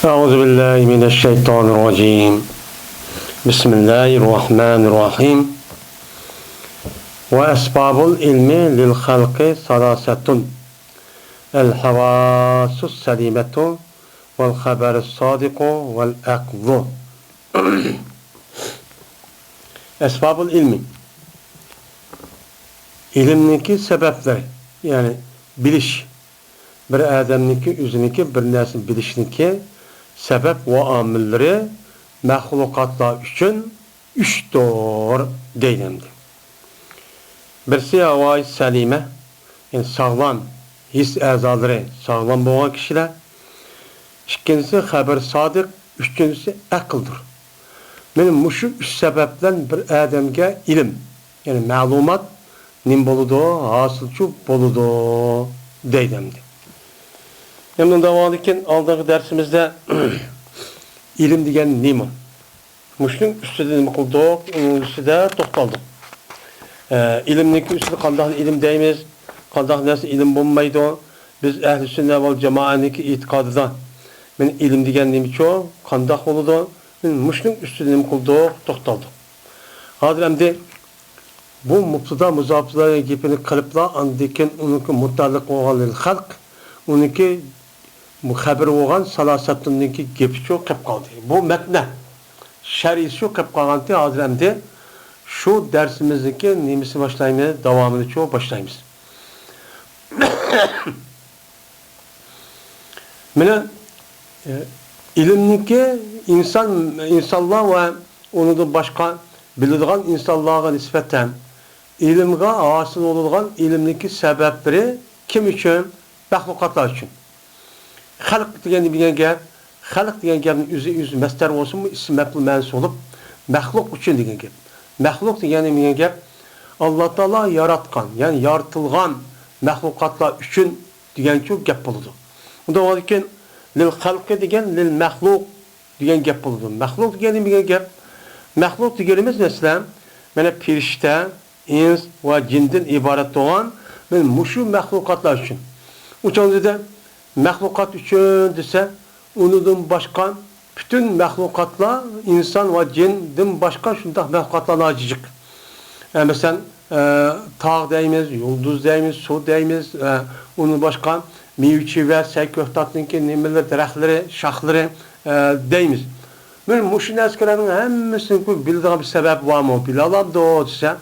أعوذ بالله من الشيطان الرجيم بسم الله الرحمن الرحيم وأسباب العلم للخلق ثلاثة الحواس السليمة والخبر الصادق والأخذ أسباب العلم ilimniki sebepleri yani biliş bir adamniki üzüniki bir narsa bilishniki sebep ve amilleri mahlukatlar üçün üçtür deyildi. Birisi havai salime yani sağlam his azaları sağlam olan kişiler. İkincisi haber sadık, üçüncüsü akıldır. Benim şu üç sebepten bir adamga ilim yani malumat nim boludu, hasılçı boludu deyildi. Şimdi devam ederken aldığımız dersimizde ilim degen nima? Muşun üstüde nima kıldık, onun üstüde toxtaldık. İlimniki üstüde qandaq ilim deymiz, qandaq narsa ilim bo'lmaydi. Biz ehli sünnet vel cemaatniki itiqadıdan men ilim degen nima cho, qandaq boludu? Men muşun üstüde nima kıldık, toxtaldık. Hozir endi bu mubtada muzaflarga gepini qiliblar, andikin uniki mutallaq bo'lgan xalq, uniki bu haber olan salasatındaki gepi çok kap kaldı. Bu metne şer'i çok kap kaldı. Hazremde şu dersimizdeki nimisi başlayımı devamını çok başlayımız. Mene ilimdeki insanlar ve onu da başka bildiğin insanlara nispeten ilimge asıl olan ilimdeki sebepleri kim için? Mahlukatlar için. Halk degeni bilgen gap, halk degen gapning o'zi masdar bo'lsinmi, ism maf'ul ma'nosi bo'lib, maxluq uchun degan gap. Maxluq degani bilgen gap Alloh taolo yaratgan, ya'ni yaratilgan maxluqotlar uchun degan shu gap bo'ladi. Unda ekan lil xalqi degan lil maxluq degan gap bo'ladi. Maxluq degani bilgen gap, maxluq deganimiz masalan, mana firishta, ins va jindan iborat bo'lgan men mushu maxluqotlar uchun. Uchinchida mahlukat üçün dese, ondan başka bütün mahlukatlar, insan ve cinden başka şundak mahlukatlar acıcık. Yani mesela tağ deyimiz, yıldız deyimiz, su deyimiz, onun başka meyvçi ve seyköhtatınki nimeler, derekleri, şahları deyimiz. Böyle muşin eskerlerin hemmisinin bildiği bir sebep var mı? Bilalım da o dese,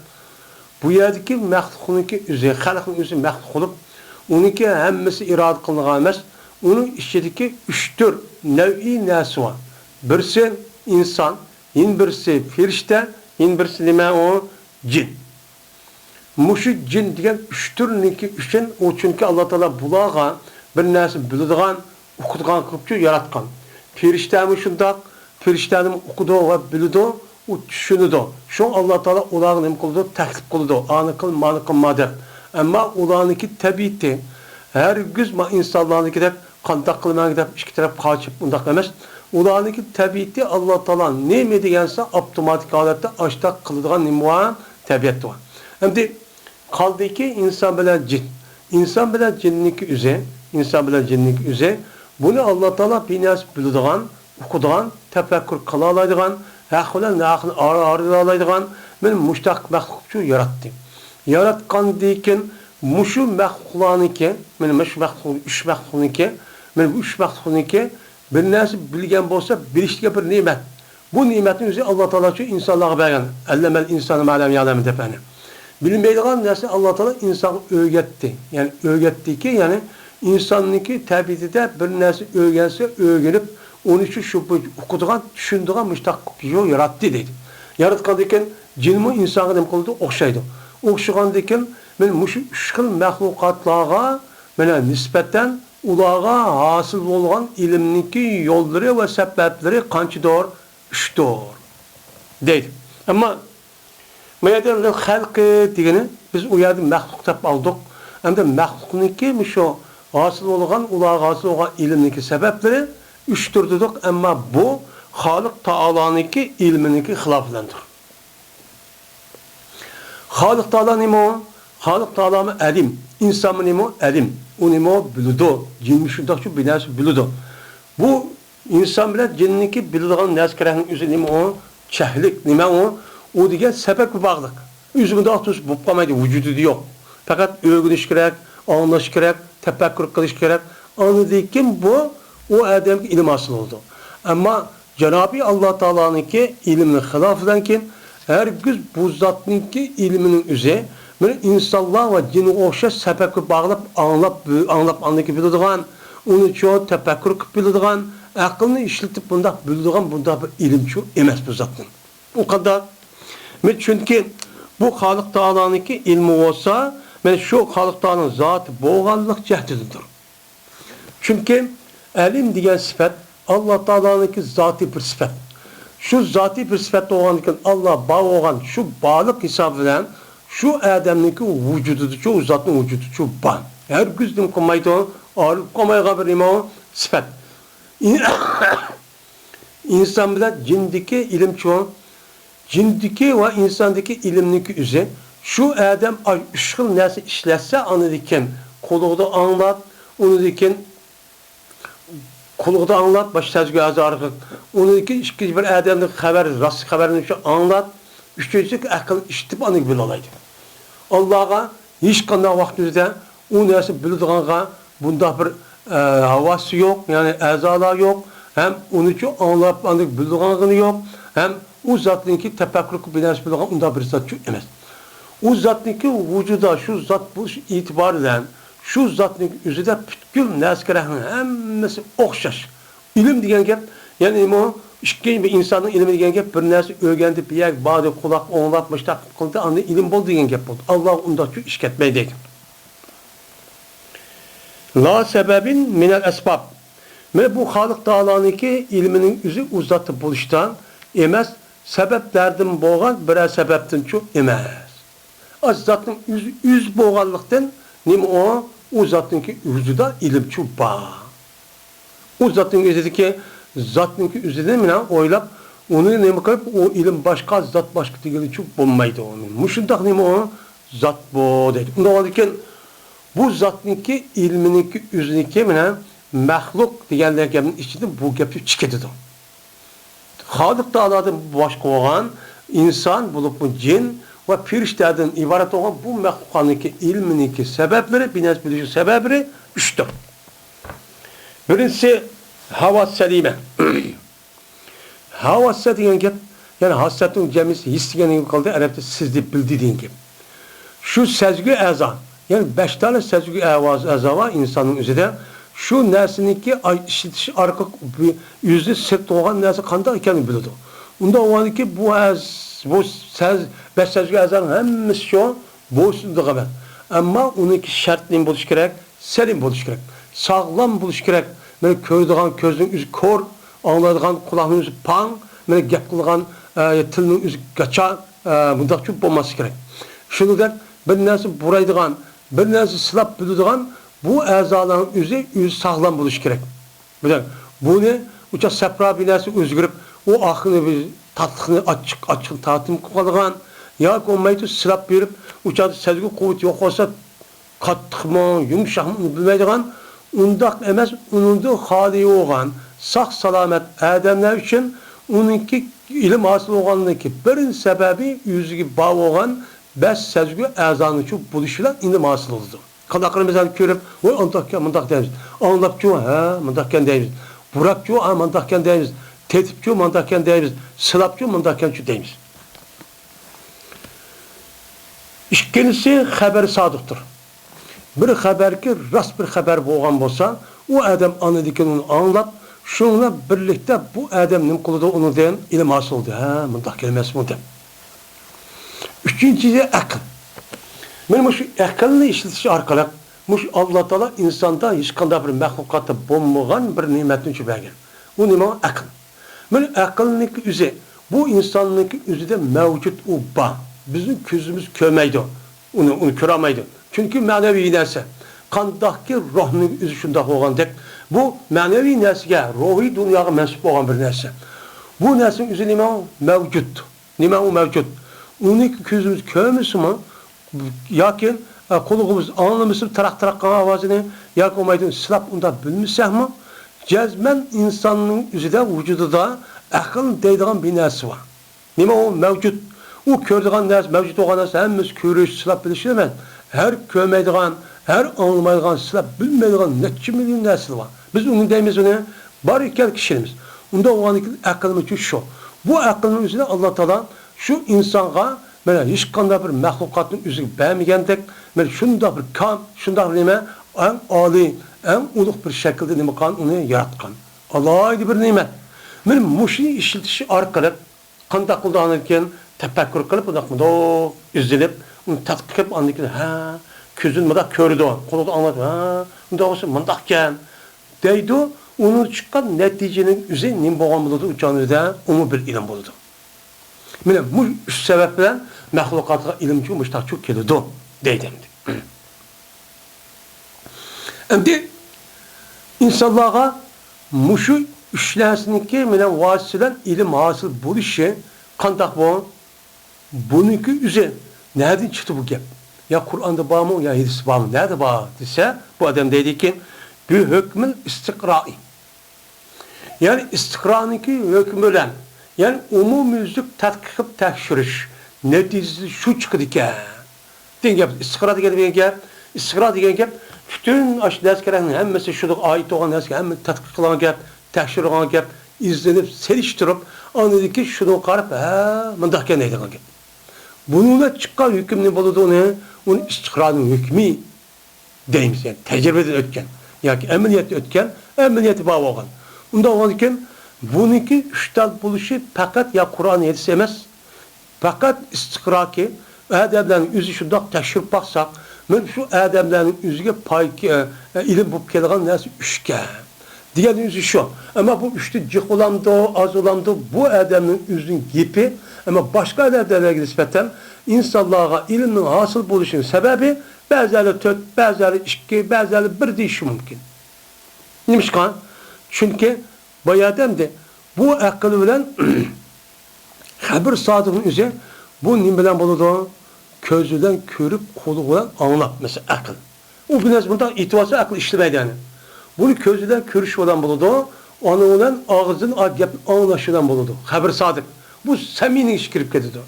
bu yerdeki mahlukununki üzeri, halkın üzeri mahluk olup, onunki hemmisi irade kılınған emas. Onun içindeki üçtür nev'i nasi var. Birisi insan, yin birisi firişte, yin birisi nima o cin. Muşu cin degan üçtürniki üçün o çünkü Allah Teala bulağa bir narsa biladigan, o'qitgan qilib yaratgan. Firiştami shundoq, firishtaning o'qidi va biladi, u tushunadi. Shu Allah Teala ularni nima qildi? Taklif qildi. Ani qil, mani qilma deb. Ama ularniki tabiati her gün insanlarniki deb qandaq qilmang deb ikki taraf qochib undaq emas. Ularniki tabiati Allah Taala nima degansa avtomatik holatda ashtaq qiladigan nima tabiat var. Endi qaldiki inson bilan jin. İnsan bilan jinniki o'zi, inson bilan jinniki o'zi buni Allah Taala binas biladigan, o'qidigan, tafakkur qila oladigan, haqlan naqni ara oladigan men mushtaq maxluqchu yaratdi. Yaratgandikin muşu mahluqlarniki, men mush mahluq, üç mahluqniki, men bu üç mahluqniki bir narsa bilgan bo'lsa, bilishga bir ne'mat. Bu ne'matni o'zi Alloh taolo shu insonlarga bergan. Allamal insonu ma lam ya'lam debani. Bilmaydigan narsa Alloh taolo insonga o'rgatdi. Ya'ni o'rgatdiki, ya'ni insonniki tabiatida bir narsa o'rgansa, o'rganib, onu şu o'qidigan, tushundigan mushtaq yo'l yaratdi deydi. Yaratgandikin jinmi insonga nima qildi? O'xshaydi. O'xshagandikin men mushu üç xil mahlukatlarga mana nisbatan ularga hosil bo'lgan ilmniki yo'llari va sabablari qanchadir? Uchdir deydi. Ammo mayada xalqi degani biz u yerda maxluq deb oldik. Endi maxluqniki shu hosil bo'lgan ularga hosil bo'lgan ilmniki sabablari uchdir dedik, ammo bu Xoliq taoloniki ilminiki xiloflandir. Xoliq taolo nima? Xoliq taolo alim, inson nima? Alim. O nima biladi? Jinni shundoq shu binasi biladi. Bu inson bilan jinniki biladigan narsalarning o'zi nima u? Chahlik, nima u? U degan sababga bog'liq. O'zingda otus bo'lib qolmaydi, vujudida yo'q. Faqat o'rganish kerak, anlash kerak, tafakkur qilish kerak. Anladıkken bu o adamki ilim asıl oldu. Ama Cenab-ı Allah Teala'nınki ilminin hilafından ki herkes bu zatınki ilminin üzeri böyle insanlar ve cini oşa sebepki bağlayıp anlap bildiğin onu çoğu tefekkür bildiğin aklını işletip bunda bir ilim çok emez bu zatın. O kadar. Çünkü bu Halık Teala'nınki ilmi olsa şu Halık Teala'nın zatı boğanlık cehdidir. Çünkü ilim diyen sıfat Allah Teala'nınki zatî bir sıfat. Şu zatî bir sıfat olanken Allah bağ olan şu bağlık hesabıyla şu adamınki vücudu, şu zatın vücudu, şu bağ. Her güzdüm komaydı o, ağırlık komayga bir imam sıfat. İnsan bile cindeki ilim çoğu, cindeki ve insandaki ilimdeki üzere şu adam ışkıl nasıl işletse anladıkken koluğda anlat, onu diken kuluğda anlat, baş tezgahı azarlık. Onu iki bir adamın haber, rast haberini şu anlat. Üçüncüsü akıl işitip anı bil olaydı. Allah'a hiç kandan vaktinde o neresi bildiğine bunda bir havası yok, yani azalar yok. Hem onu için anlayıp anı bildiğine yok. Hem o zatınki tefekkürlük bilmez bildiğine onda bir zat çok emez. O zatınki vücuda şu zat bu itibarıyla şu zatın üzerinde bütün neskerahın hemmesi okşaş. İlim diyen gep, yani o işkeyin bir insanın ilmi diyen gep bir nesi öğrendi bir yer, bağdı, kulak, onlatmışlar, kıldı, anlı ilim bol diyen gep oldu. Allah onda şu işketmeyi değil. La sebebin minel esbab. Ve bu Halık Teala'nınki ilminin üzü uzatıp buluştan emez, sebeplerden boğan birer sebepten çok emez. Az zatın yüz boğanlıktan nima o zatınki vücuda ilim çok bağ. O zatın üzerindeki zatınki üzerinde mi oylap onu nima kılıp o ilim başka zat başka digeri çok bulmaydı onun. Muşundak nima o zat bu dedi. Ondan iken bu zatınki ilmininki üzerindeki mi mahluk diyenler geminin içinde bu gepi çıkıyordu. Halık Teala'dan başka olan insan bulup bu cin ve firişlerden ibaret olan bu mehlukanınki ilmininki sebepleri, binez bilişi sebepleri üçtür. Birincisi havas selime. Havas dediğin gibi, yani hasretin cemisi hissigenin gibi kaldı, Arap'ta sizde bildi deyin gibi. Şu sezgi ezan, yani 5 tane sezgi ezan var insanın üzerinde. Şu nersininki işitiş arka yüzü sırt olan nersi kanda iken bildi. Onda o ki bu beş sezgi ezan hemmisi şu boşluğunda kadar. Ama onunki şartlı buluş gerek, selim buluş gerek, sağlam buluş gerek. Böyle kördüğün gözün yüzü kor, anladığın kulağın yüzü pan, böyle gep kılığın tilinin yüzü kaça, bunda çok olması gerek. Şunu der, bir nersi buraydığın, bir nersi silap bildiğin, bu ezaların yüzü sağlam buluş gerek. Bu ne? Uça sepra bir nersi özgürüp, o ahını bir tatlıqını açık tatım kılgan ya olmaydı sırap verip uçadı sezgi kuvvet yok olsa kattık mı yumuşak mı bilmeydiğin undak emez onun hali olan sağ salamet adamlar için onunki ilim asıl olanınki birin sebebi yüzü bağ olan beş sezgi ezanı çok buluşuyla ilim asıl oldu. Kadakları mesela görüp o antakken mantak deyimiz anlapçı ha mantakken deyimiz burakçı ha mantakken deyimiz tetipçi mantakken deyimiz, sılapçı mantakken şu deyimiz. İkincisi haber sadıktır. Bir haber ki rast bir haber boğan olsa, o adam anladıkken onu anlap, şununla birlikte bu adamın kulu da onu diyen ilim hasıl oldu. Ha, mantak kelimesi bu dem. Üçüncüsü akıl. Benim şu akıllı işletişi arkalık, Allah Teala insanda hiç kanda bir mehlukatta bulmayan bir nimetin çübergen. O nime akıl. Böyle akıllık üzeri, bu insanlık üzerinde mevcut o bağ. Bizim gözümüz körmeydi onu köremeydi. Çünkü manevi nerse, kandaki ruhun üzü şunda olan tek, bu manevi nersige, ruhi dünyaya mensup olan bir nerse. Bu nersin üzü nime mevcut. Nime o mevcut. Onun gözümüz körmüsü mü? Yakin kuluğumuz anlamışsın tarak tarak kan avazını, yakin olmaydın silap onda bilmişsek mi? Cezmen insanın üzerinde vücudunda akıl deydiğin bir nersi var. Nima o mevcut? O kördüğün nersi, mevcut olan nersi hemiz körüş, sılap bilişilemez. Her kömeydiğin, her anlamaydiğin, sılap bilmeydiğin neçe milyon nersi var. Biz onun deyimiz onu var iken kişimiz. Onda olan akılımız şu. Bu akılın üzerinde Allah Teala şu insana böyle hiç kanda bir mahlukatın üzerine beğenmeyendek, böyle şunda bir kam, şunda bir nime, en âli, en uluk bir şekilde nimekan onu yaratkan. Allah'a ait bir nimet. Benim muşini işletişi arkalık, kanda kullanırken tefekkür kılıp, o üzülüp, onu tatkik edip anlayıp, ha, közün mıda kördü o, kolu anladı, ha, onda olsun, mındakken, deydi, onun çıkan neticenin üzerine nim boğan buludu, uçağın üzerine, onu bir ilim buludu. Benim bu sebeple mahlukata ilimci müştak çok kelidi, deydi. Şimdi insanlığa muşu işlersinki menen vasılan ilim hasıl buluşu kandak bu bununki üzerine nereden çıktı bu gep? Ya Kur'an'da bağ mı ya hadis bağ mı? Nerede bağ dese bu adam dedi ki bir hükmün istikrai. Yani istikra'nınki hükmü olan yani umumüzlük tetkik tekşiriş neticesi şu çıktı ki diyen gep istikra diyen gep istikra diyen gep bütün aşiretlerin hemmesi şuduk ait olan eski hem tetkik kılan gep tekşir olan gep izlenip seliştirip anladı ki şunu karıp mındakken neydi gep bununla çıkan hüküm ne bulduğunu onun istikranın hükmü deyimiz yani tecrübeden ötken yani emniyeti ötken emniyeti bağlı olan onda olan kim bununki üçtal buluşu fakat ya Kur'an yetişemez fakat istikraki ademlerin yüzü şundan tekşirip baksak men şu ademlerin yüzüge pay ilim bulup kelgan nersi üçke diyen yüzü şu ama bu üçte cık olamdı az olamdı bu ademlerin yüzünün gibi ama başka ademlere nispeten insanlığa ilimin hasıl buluşunun sebebi bazıları tört, bazıları iki, bazıları bir değişi mümkün. Neymiş kan? Çünkü bayağı de bu akıllı bilen haber sadıkın üzerine bu nim bilen buludu közüden körüp kolu olan anlap mesela akıl. O biraz bundan itibarsa akıl işlemeydi yani. Bunu közüden körüş olan buludu onu olan ağzın anlaşılan buludu. Haber sadık. Bu seminin işi kirip gidiyordu.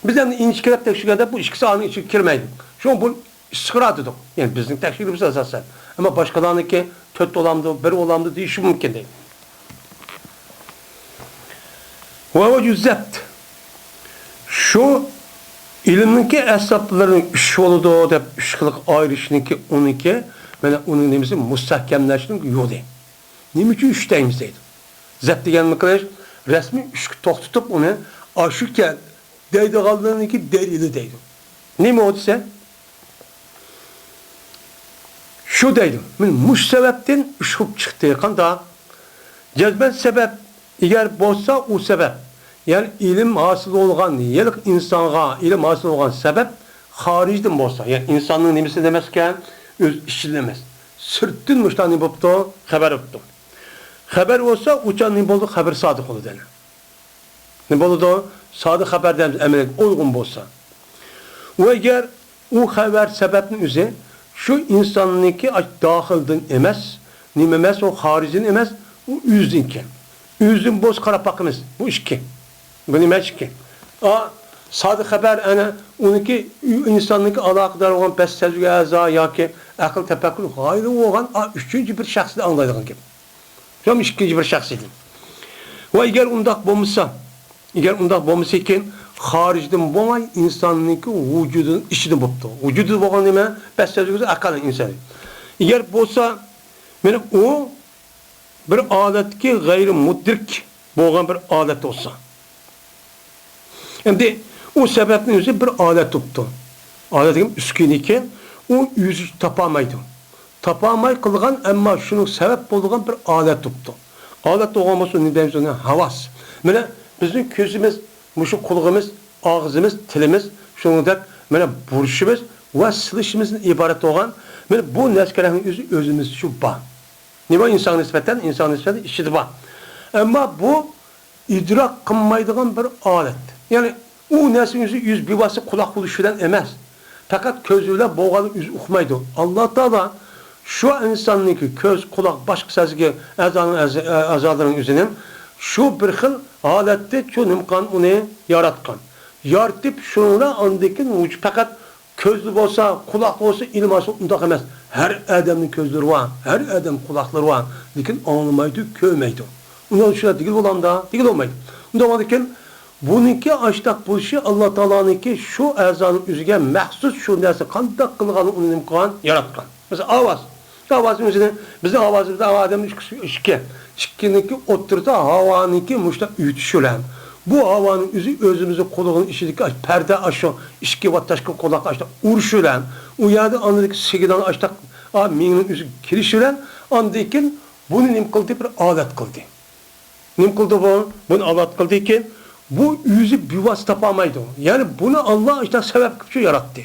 Bizden inşikirip tekşirde bu işkisi anın içi kirmeydi. Şu an bu sıkıra dedik. Yani bizim tekşirimiz esasen. Ama başkalarınınki kötü olamdı, beri olamdı değişim mümkün değil. Ve vecüzzept. Şu ilimdeki hesapların üç yolu da üç kılık ayrışınınki onunki yani onun nemizin müstahkemleşinin yolu. Niçin üç deyimizdeydi. Zept diyen miktar resmi üç tok tutup onu aşırken deydi kaldığınınki delili deydi. Ne mi oldu sen? Şu deydim. Muş sebepten üç hukuk çıktı yakan da cezben sebep eğer bozsa o sebep yani ilim hasıl olgan yelik insana ilim hasıl olgan sebep haricden bozsa yani insanlığın nemisi demezken öz işilemez. Sırttın müştani boptu haber optu. Haber olsa uçan ne buldu haber sadık oldu dene. Ne buldu sadık haberden emelik uygun bozsa. Ve eğer o haber sebebinin üzerine şu insanınki dahildin emez, nimemez o haricin emez, o üzdinken. Üzdün boz karapakımız, bu işki. Bu nimeç ki. Sadık haber ana onunki insanınki alakadar olan bestezgü azza ya ki akıl tefekkür hayli olan üçüncü bir şahsını anlaydığın gibi. Şu ikinci bir şahsıydı. Ve eğer undak bulmuşsa iken haricden boğay insanınki vücudun işini buldu. Vücudu boğan nime bestezgü akalın insanı. Eğer bolsa benim o bir alet ki gayri mudrik boğan bir alet olsa. Şimdi o sebepten yüzü bir alet tuttu. Aletim üskün iken o yüzü tapamaydı. Tapamay kılgan ama şunun sebep bulduğun bir alet tuttu. Alet olması ne demek havas. Böyle bizim közümüz, muşu kulağımız, ağzımız, tilimiz, şunun da böyle buruşumuz ve silişimizin ibaret olan böyle bu neskelerin yüzü özümüz şu bağ. Ne var insan nispeten işi de var. Ama bu idrak kılmaydığın bir alet. Yani o nesin yüz bir vası kulak buluşudan emez. Fakat közüyle boğalı yüz okumaydı. Allah Teala şu insonniki ko'z, quloq, boshqa sezgi a'zolarining o'zining shu bir xil holatda shu nimqon uni yaratgan. Yaratib shuni andikin faqat ko'zli bo'lsa, quloq bo'lsa, ilm olsa undoq emas. Har odamning ko'zlari bor, har odam quloqlari bor, lekin anglamaydi, ko'rmaydi. Undan shu digil bo'landa, digil olmaydi. Undan ekan buniki ashtaq bo'lishi Alloh taoloninki shu a'zoning o'ziga maxsus shu narsa qanday qilgan uni nimqon yaratgan. Mesela ovoz. Ovozning o'zini bizning ovozimizda odamning ikkiniki o'ttirsa havaniki mushta uyutishilar. Bu havanın özümüzü qulog'ini ichidagi parda aşağı ikki va tashqi quloq aşağı urishilar. U yerda anadagi sigidan aşağı mingning o'zi kirishilar. Andikin buni nim qildi bir odat qildi. Nim qildi bu? Buni odat qildi ekan bu o'zi bevos topolmaydi. Ya'ni buni Alloh aşağı sabab qilib yaratdi.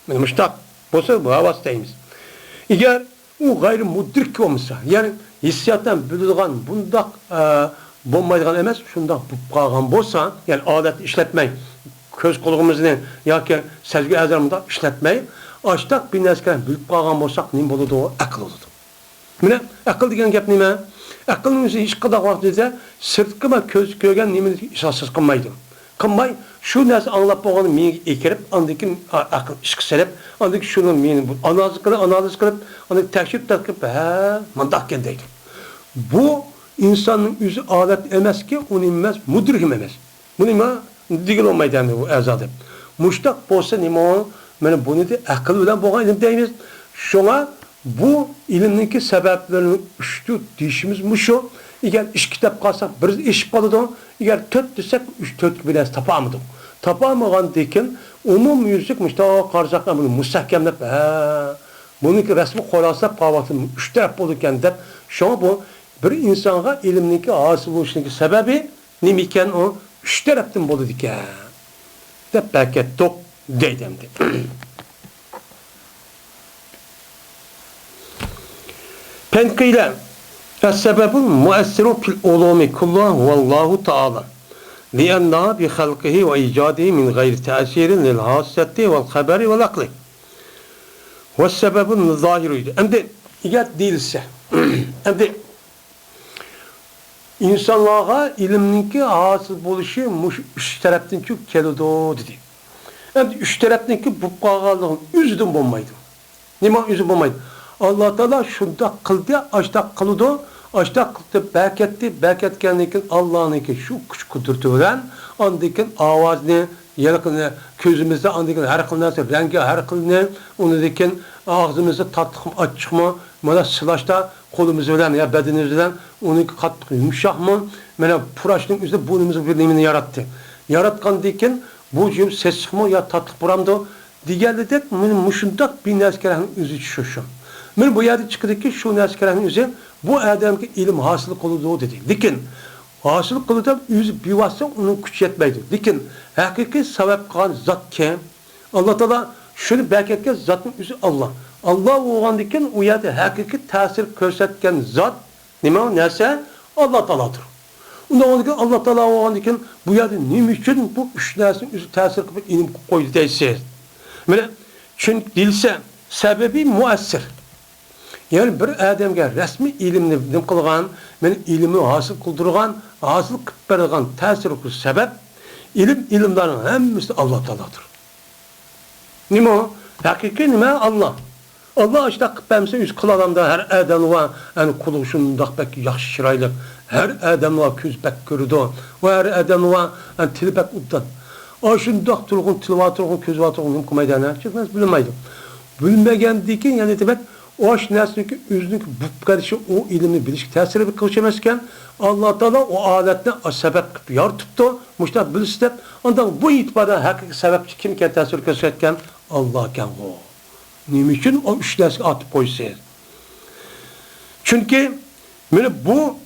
Mana mushtaq bo'lsa bu ovoz deymiz. Agar u g'ayri mudrik bo'lmasa, ya'ni hissiyotdan biladigan bundaq bo'lmaydigan emas, shundoq bo'lib qolgan bo'lsa, ya'ni odatni ishlatmay, ko'z qulog'imizni yoki sezgi a'zolarimizni ishlatmay, ashtaq bir narsalarni bilib qolgan bo'lsak, nima bo'ladi? Aql bo'ladi. Mana aql degan gap nima? Aqlning o'zi hech qanday vaqtida sirtqi va ko'z ko'rgan nimani asossiz qilmaydi. Qilmay shu narsa anglab bo'lganini menga ekirib, andikin aql ishga solib, andikin shuni meni analiz qilib, uni tekshirib taqib, mundaq ekan deydi. Bu insanın özü alet emas ki, onu emas, mudrikim emas. Bu nima digil olmaydi endi bu a'zoda. Mushtaq bo'lsa nima? Mana buni de aql bilan bo'lgan ilm deymiz. Shunga bu ilmniki sabablarini uchtu deyishimiz mushu. Agar ish kitob qolsak, bir eshib qoladi. Agar 4 desak, 3-4 bilan topolmadik. Topolmagandan umumyuzlik mushtaq qarsak, buni mustahkamlab, buniki rasmi qo'losab qolib 3 taraf bo'ldi ekan deb, shunga bu bir insonga ilmniki hosil bo'lishining sababi nima ekan? O 3 tarafdan bo'ladi ekan. Deb pakettoq deydi endi. Penqila as-sababul mu'assiru fil ulumi kulluha vallahu ta'ala. Li'anna bi khalqihi ve icadihi min gayri ta'sirin lil hassati vel habari vel akli. Ve sebebun zahiruydu. Endi eğer değilse, endi İnsanlığa ilimninki hasıl buluşu üç taraftan çok kelidi dedi. Yani üç taraftanki bu qağalığın üzüdün bulmaydı. Nima üzü bulmaydı? Allah Teala şunda kıldı, aşta kılıdı, aşta kıldı, beketkenlikin Allah'ınki şu güç kudurtu bilen, andikin avazını, yarıkını, közümüzde andikin her kılınası, rengi her kılını, onu dikin ağzımızda tatlık mı, açık mı, mana sılaşta kolumuz bilen ya bedenimiz bilen onun katlık yumuşak mı? Mana puraşның üzerinde burnumuzu birliğini yarattı. Yaratkan diken bu cüm ses çıkma ya tatlık buramdı. Diğerli de muşundak bir neskerenin üzü şu. Men bu yerde çıkdı ki şu neskerenin üzü bu adamki ilim hasıl kılıdı dedi. Diken hasıl kılıdı üzü bir vasıta onun güç yetmeydi. Diken hakiki sebep kalan zat ki Allah Teala şunu beketken zatın üzü Allah. Allah olgandikin u yerda hakiki ta'sir ko'rsatgan zot nima narsa? Alloh taolodir. Undan Allah Teala olgandikin bu yerda nima uchun bu uch narsaning o'zi ta'sir qilib ilm qo'ydi deysiz. Mana chunki dilsa sababi muassir. Ya'ni bir odamga rasmiy ilmni nim qilgan, meni ilmni hosil qildirgan, hosil qilib bergan ta'sir qilish sabab ilmlarning hammasi Alloh taolodir. Nima? Hakiki nima? Allah. Allah aşta qıpamsa yüz kılalamda her adam var, yani kulu şundaq bek yaxşı şiraylı, her adam var köz bek görüdü, ve her adam var, yani tili bek uddan. Aşundaq turğun, tilvatırğun, közvatırğun, nimkumaydan, çıkmaz bilmeydim. Bilmegendiki, yani demek, o aş nesniki, özünük bu karışı o ilmi biliş, tesiri bir kılışamazken, Allah Teala o aletine sebep yartıptı, muşta bilistep, ondan bu itibarda hakiki sebepçi kimken tesir köşetken, Allah ken o. Nima uchun o uch narsaga atib qo'ysiz? Chunki mana bu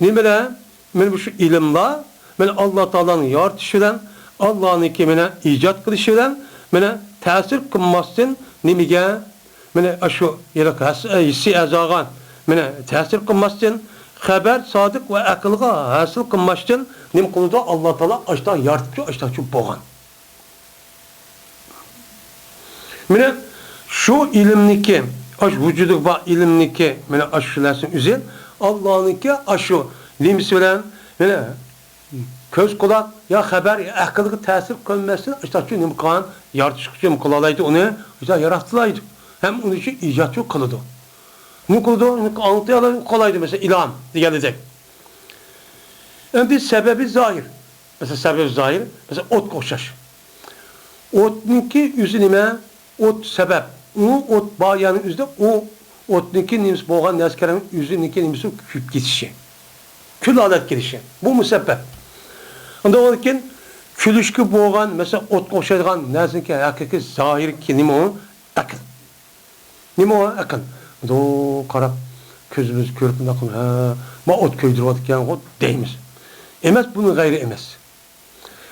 nimalar? Mana shu ilmlar, mana Alloh taolaning yaratishi bilan, Allohniki mana ijod qilishi bilan, mana ta'sir qilmasdan nimaga? Mana shu hissi a'zoga mana ta'sir qilmasdan, xabar, sodiq va aqlga hosil qilmasdan nima qildi? Alloh taolo ashta yaratib, ashta shu bo'lgan. Mana şu ilimniki Aş vücudu va ilimniki mene aşulasın üzen Allah'ınki aşı nimisi bilen mene köz kulak ya haber ya akıllı tesir koymasın işte şu nimkan yaratışçı mı kılalaydı onu işte yarattılaydı hem onun için icatçı kılıdı ne kılıdı anlatıyalar kolaydı mesela ilan gelecek hem sebebi zahir mesela sebebi zahir mesela ot koşaş otniki yüzünime ot sebep o ot bayanın yüzde o otniki nims boğan neskerenin yüzüniki nimsi küp geçişi kül alet girişi bu müsebbep onda olurken külüşkü boğan mesela ot koşayan nezinki hakiki zahir ki nime o akıl nime o akıl do karab közümüz körüp nakıl ha ma ot köydürüyorken o deyimiz emes bunun gayri emes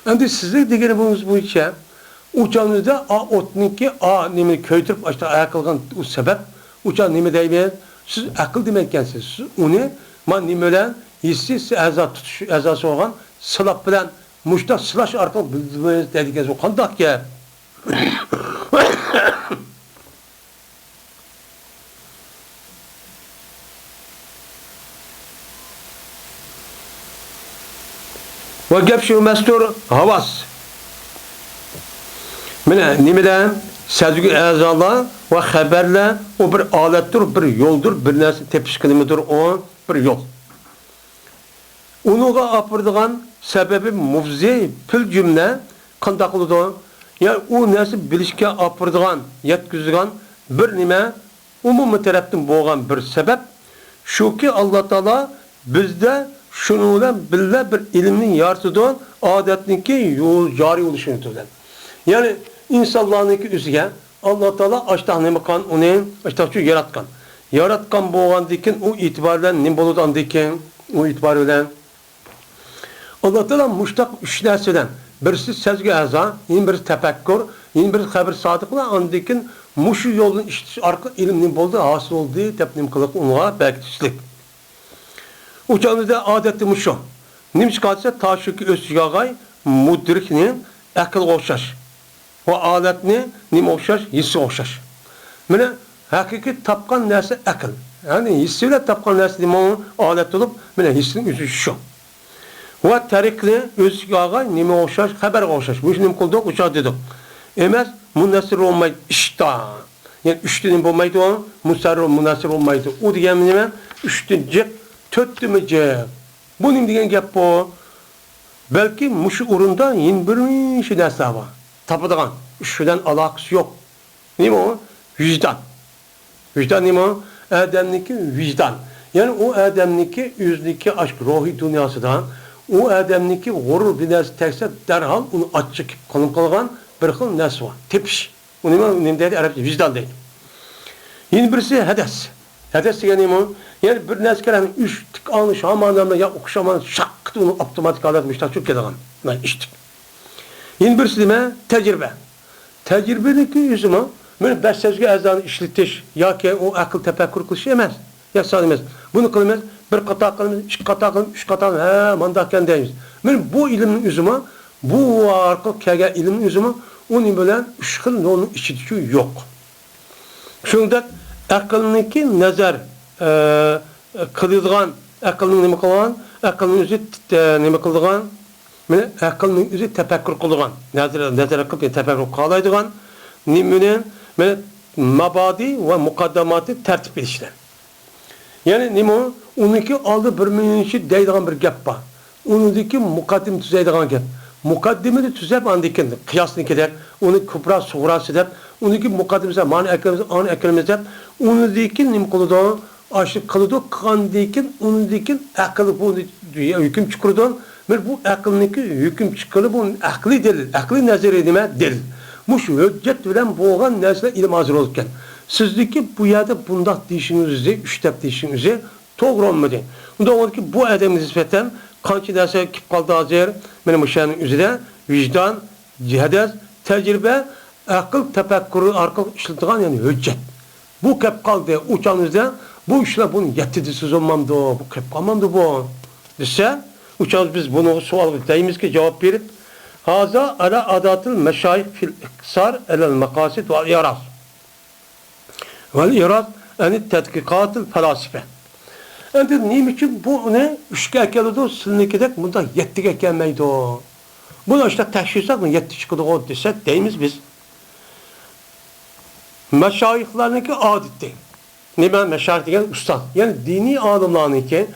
şimdi sizlik degeni bu işe uçağınızda a otniki a nimini köytürüp işte ayak kılgan o sebep uçağın nimi deymeyen siz akıl demekkensiniz siz onu man nimeler hissi azat tutuş azası olan sılap bilen muşta sılaş arkalı bildirmeniz dedikeniz o kandak ya ve gepşi mestur havas mene nimeden sezgi azallah ve haberle o bir alettir, bir yoldur, bir narsa tepiş kılımıdır o bir yol. Onuğa apırdığan sebebi mufzi pil cümle kandaklıdır. Yani o narsa bilişke apırdığan, yetkizgan bir nime umumi taraftan boğan bir sebep şu ki Allah Teala bizde şununla billa bir ilmin yartıdan adetninki yol cari oluşunu tutar. Yani insanlarınki üzüge Allah Teala açtan nime kan onu açtan şu yaratkan. Yaratkan boğan dikin o itibarla nim boludan dikin o itibarla Allah Teala muştak üç nerseden birisi sezgi azza, yine birisi tefekkür, yine birisi haber sadıkla andikin muşu yolun işte arka ilimnin boldu hasıl olduğu tepnim kılık onlara bekçilik. Uçağımızda adeti muşu. Nim çıkartsa taşıki özgagay mudriknin akıl oşaş. O aletni nim oşaş, hissi oşaş. Mene hakiki tapkan nerse akıl. Yani hissiyle tapkan nerse nim alet olup mene hissin yüzü şu. Ve tarikli özgagay nime oşaş, haber oşaş. Bu işin kıldık uçağı dedik. Emez münasır olmaydı işta. Yani üçtünün olmaydı o, münasır olmaydı. O diyen nime üçtüncek, töttümecek. Bunun diyen gap bu. Belki muşu urunda yin bir şey derse var. Tapıdığan. Üçüden alakası yok. Nime o? Vicdan. Vicdan nime o? Adem'deki vicdan. Yani o Adem'deki yüzdeki aşk, ruhi dünyasıdan o Adem'deki gurur bir nersi tekse derhal onu açık kalın kalgan bir kıl nes var. Tepiş. O ne dedi? Arapça vicdan dedi. Yine birisi hedes. Hedes yani o. Yani bir nes kelen üç tık anı şamanlarına ya okşaman şakkıt onu otomatik alatmışlar. Çok kedegan. Yani içtik. Yine birisi deme tecrübe. Tecrübedeki yüzüme böyle beş sezgi ezanı işletiş ya ki o akıl tefekkür kılışı yemez. Ya sanmaz. Bunu kılmaz. Bir kata kılmaz, iki kata kılmaz, üç kata kılmaz. He, mandakken deyimiz. Yani bu ilimin yüzüme, bu arka kege ilimin yüzüme onun böyle üç kıl yolun içi yok. Şunda akılınki nazar kılılgan, akılın nime kılgan, akılın yüzü nime kılgan, yani akılın yüzü tefekkür kılgan. Nazar kılıp tefekkür kılaydıgan, nimenin mabadi ve mukaddamatı tertip edişler. Yani nime o? Onunki aldı bir minişi deydiğen bir gap var. Onundaki mukaddim tüzeydiğen gap. Mukaddimi de tüzep andikin. Kıyasını gider. Onu kubra suğrası der. Onundaki mukaddimse mani eklemimiz der. Onundaki nime kılıdan aşık kılıdan kandikin onundaki akıllı bu hüküm çıkırdan. Bu akıllındaki hüküm çıkırı bu akli delil. Akli nazarı nime delil. Muş hüccet bilen boğan nesle ilim hazır olurken. Sizdeki bu yerde bundak deyişinizi, üçtep deyişinizi doğru olmadı. Onda oldu ki bu edemin nispeten kanki derse kip kaldı hazır, benim uşağının üzerine vicdan, cihedes, tecrübe, akıl, tefekkürü, akıl işletilen yani hüccet. Bu kip kaldı uçağınızda, bu işler bunu yettidisiz olmamdı, bu kip kalmamdı bu. Dese, uçağımız biz bunu sual deyimiz ki cevap verip, haza ala adatıl meşayih fil iksar elel makasit ve irad. Vel irad yani tedkikatul felasife. Endi nima için bu ne? 3'ga keldi, siznikidek bunda 7'ga kelmeydi o. Bunu işte teşhisat mı 7 çıkıdı o desek deyimiz biz. Meşayihlarınki adetti. Nima meşayih degan ustad. Yani dini alimlarınki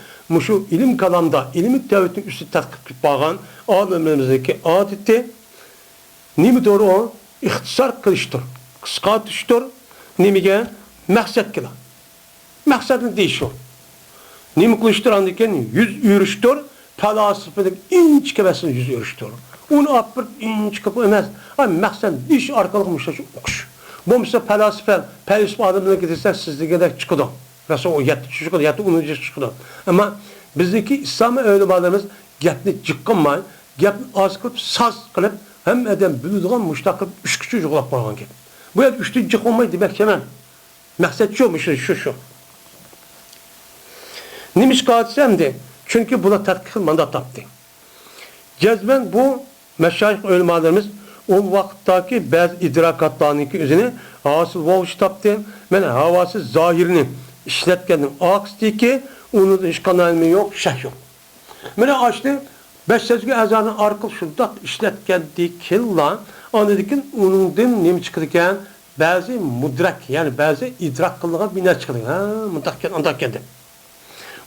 şu ilim kalamda, ilmi tevhidin üstü tadqiq qilib borgan olimlarimizniki adetti. Nima doğru o? İxtisar qilishdir. Qisqartirishdir. Nimaga? Maqsad qila. Maqsadni deyish o. Nima qilishdir andikan yüz yurishdir. Falasifalik inchikabasini yüz yurishdir. Uni olib bir inchikab emas. Maqsad ish orqali mushlash o'qish. Bo'lmasa falsafa odamlarga desak sizligidek chiqadi. Rasul o 7 chiqadi, 10 chiqadi. Ammo bizniki islomiy ulamolarimiz gapni jiqqinmay, gapni oz qilib, soz qilib, hammadan biladigan mushtaqib 3 kishi yo'qlab qo'ygan gap. Bu yer 3 ta jiqqinmay demakchi emas. Maqsad shu. Nima ishqatsam-de? Chunki bular tadqiq mandat topdi. Cezben bu meşayih ulamolarimiz o vaqtdagi ba'zi idrokatlarniki o'zini hosil bo'lib topdi. Mana havası zohirini ishlatganning oqsidiki, uni hech qanday ilmi yo'q, shak yo'q. Mana ochdi 5 sezgi azoni orqali shunda ishlatgandiklar, ondan uningdan nima chiqdi ekan? Ba'zi mudrak, ya'ni ba'zi idrok qilingan bino chiqdi. Ha, mundaqkan, andaqkan deb.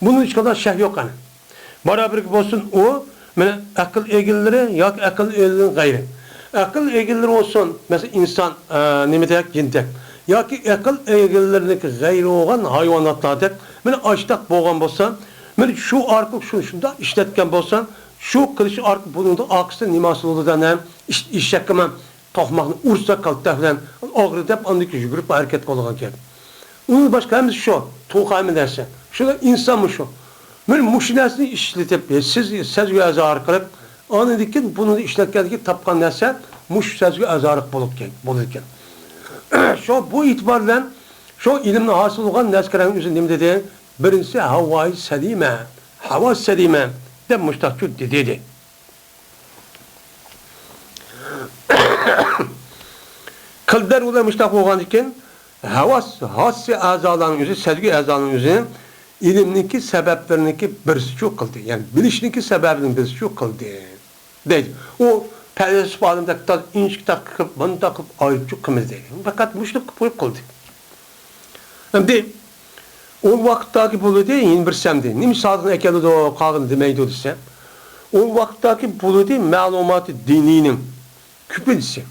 Bunun hech qanday shak yo'q qani. Baraber bo'lsin o, mana aql egillari yoki aql egillarining g'ayri. Aql egilleri olsun, mesela insan nima deyek, jindak. Yoki aql egilleriniki g'ayri bo'lgan hayvonotlardek, mana açtaq bo'lgan bo'lsa, mana shu orqali shunda ishlatgan bo'lsa, shu qilish orqali buningda oqisi nimasi bo'ladidan ham eshakka to'qmoqni ursa qaltaq bilan og'ri deb andiki yugurib harakat qilgan ekan. Uni boshqa hamisi shu, to'qami narsa. Shu insonmi shu. Mana mushinasini ishlatib, siz sezgi orqali anadikin bunu işletkenlik tapkan neyse muş sezgi azarık bulurken. Şu bu itibarla şu ilimle hasıl olan neskerenin üzerinde dedi. Birincisi havayı selime. Hava selime. De müştakçı dedi. Kıldar ula müştak olan iken hassi azaların üzeri, sezgi azaların üzeri ilimdeki sebepleriniki birisi çok kıldı. Yani bilişindeki sebebinin birisi çok kıldı. Değil. O felsefe alimdeki tabi inçik takıp, bunu takıp ayrıp çok kımız değil. Fakat müşrik koyup kıldı. Şimdi o vakittaki bulu değil, yine bir semdi. Ne misalını ekeli de o kağın demeydi o dese. O vakittaki bulu değil, malumatı dininin küpüncesi.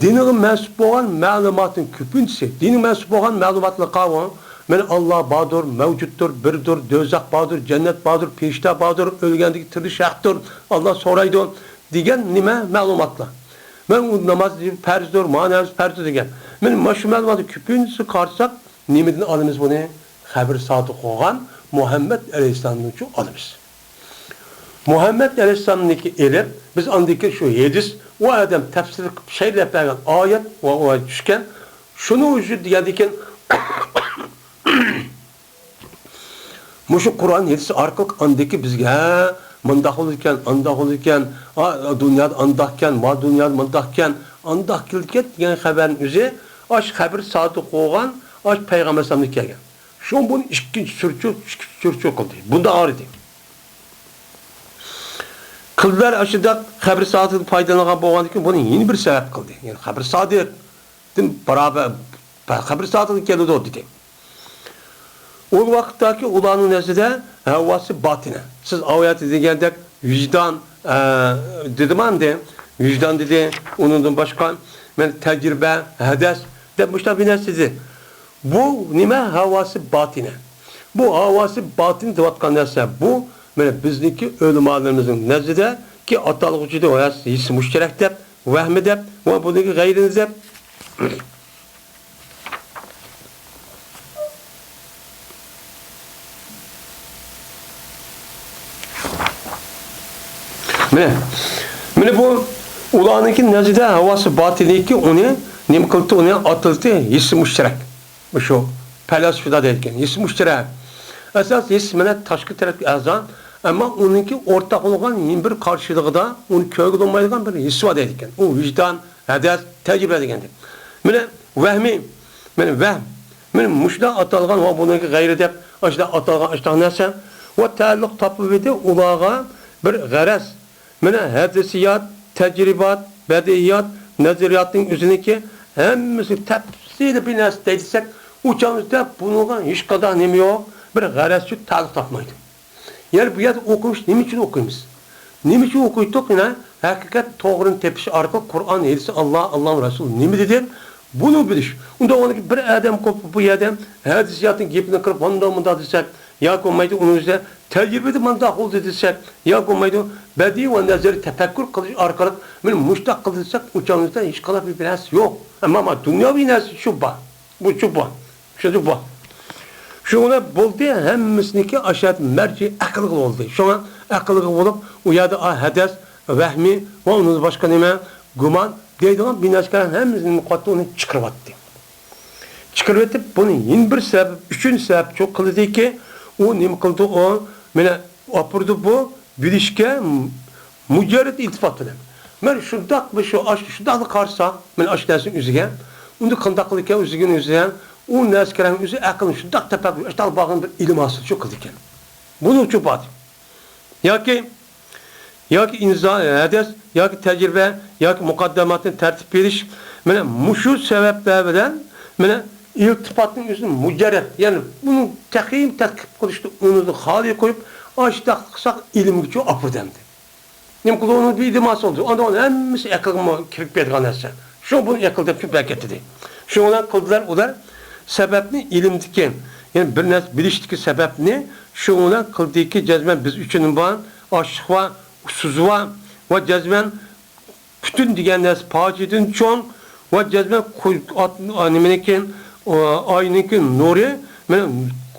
Dinin mensup olan malumatın küpüncesi. Dinin mensup olan malumatla kavga. Men Allah bağdır, mevcuttur, birdir, dözak bağdır, cennet bağdır, peşte bağdır, ölgendeki tırı şahtır, Allah soraydı degen nime malumatla. Men o namaz perzdir, manevz perzdir degen. Men maşı malumatı küpüncesi karsak, nimedin alımız bunu haber sadık olan Muhammed Aleyhisselam'ın için alımız. Muhammed Aleyhisselam'daki elip, biz andaki şu yediz, o adam tefsir şeyle yapılan ayet, o düşken, şunu ucu diyedikken, Muşu Kur'an yedisi arkalık andaki bizge mındak olurken, andak olurken, dünyada andakken, ma dünyada mandakken, andak kilket diyen haberin üzeri, aş haber sadık olan, aş Peygamber Sallallahu gelgen. Şu an bunun ikinci sürçü kıldı. Bunda ağrıdı. Kıllar aşıda haber sadık faydalanan boğandıkken bunun yeni bir sebep kıldı. Yani haber sadık beraber haber sadık geldi o dedi. O vakittaki ulanın nezide havası batine. Siz ayet edilgendek vicdan dedim ande, vicdan dedi, onun başka tecrübe, hedes demişler bir nesidi. Bu nime havası batine. Bu havası batine devatkan nese. Bu bizdeki ölümalarımızın nezide ki atalık ucuda o his müşterek dep, vehmi dep, ve buradaki gayriniz dep. Mene bu ulanınki nezide havası batıniki onu nem kıldı, onu atıldı, his müşterek. Bu şu felsefede derken his müşterek. Esas his mene taşkı taraf azan ama onunki ortak olan bir karşılığı da onu köyde olmayan bir his var derken. O vicdan, hedes, tecrübe derken. Mene vehmi, mene vehm. Men muşda atalgan va buniki gayri deb aşda atalgan aşda narsa va ta'alluq topib edi ularga bir g'araz. Mana hadisiyat, tecrübat, bediyat, nazariyatning o'ziniki hammasi tafsili bir narsa desak, uçamızda bununla hiç kadar nemi yok, bir g'araz şu ta'alluq topmaydi. Yani bu yerda o'qish nima uchun o'qiymiz? Nima uchun o'qiydik? Mana haqiqat to'g'rini tepish orqali Qur'on, hadis, Alloh Rasul nima dedi? Bunu bilish. Unda onki bir adam ko'p bu yerda hadisiyatning gapini qilib bunda desak, ya ko'maydi uningizda tecrübede manda oldu desek, ya ko'maydi badiiy va nazariy tafakkur qilish orqali men mushtaq qilsak, uçağımızda hiç kadar bir narsa yok. Ama dunyoviy narsa shu bor. Bu shu bor. Shu bor. Şuna buldu hemmisiniki aşağı merci akıllı oldu. Şuna akıllı olup o yada hades, vehmi ve onun başka neme guman deydiğin binaşkaran hemmisinin mukattığını çıkarıvattı. Çıkarıvattı bunu yeni bir sebep, üçüncü sebep çok kıldı ki o neme kıldı o mene apurdu bu bilişke mücerret iltifat edelim. Ben şundak bir şu aşk şundaklı karsa ben aşk dersin üzügen onu kındaklıken üzügen üzügen o neskerenin üzü akılın şundak tepekli işte bağın bir ilim asıl çok kıldıkken. Bunu çok bat. Ya ki insan hades, ya ki tecrübe, ya ki mukaddematın tertip veriş, mene muşu sebeplerden mene iltifatın üzerine mücerret. Yani bunun tekiyim tetkip kılıştı, onu da haliye koyup açta kısak ilim gücü apı demdi. Nem kulu onun bir ilim asıl oldu. Onda onun hemmisi akılma kirip bedgan etsen. Şu bunu akılda bir bereketi değil. Şu ona kıldılar, olar sebepni ilimdiki, yani bir nes biliştiki sebepni şuna kıldığı ki cezmen biz üçünün bağın aşık ve suzuva ve cezmen bütün diyen nes pacidin çoğun ve cezmen animenekin aynekin nuri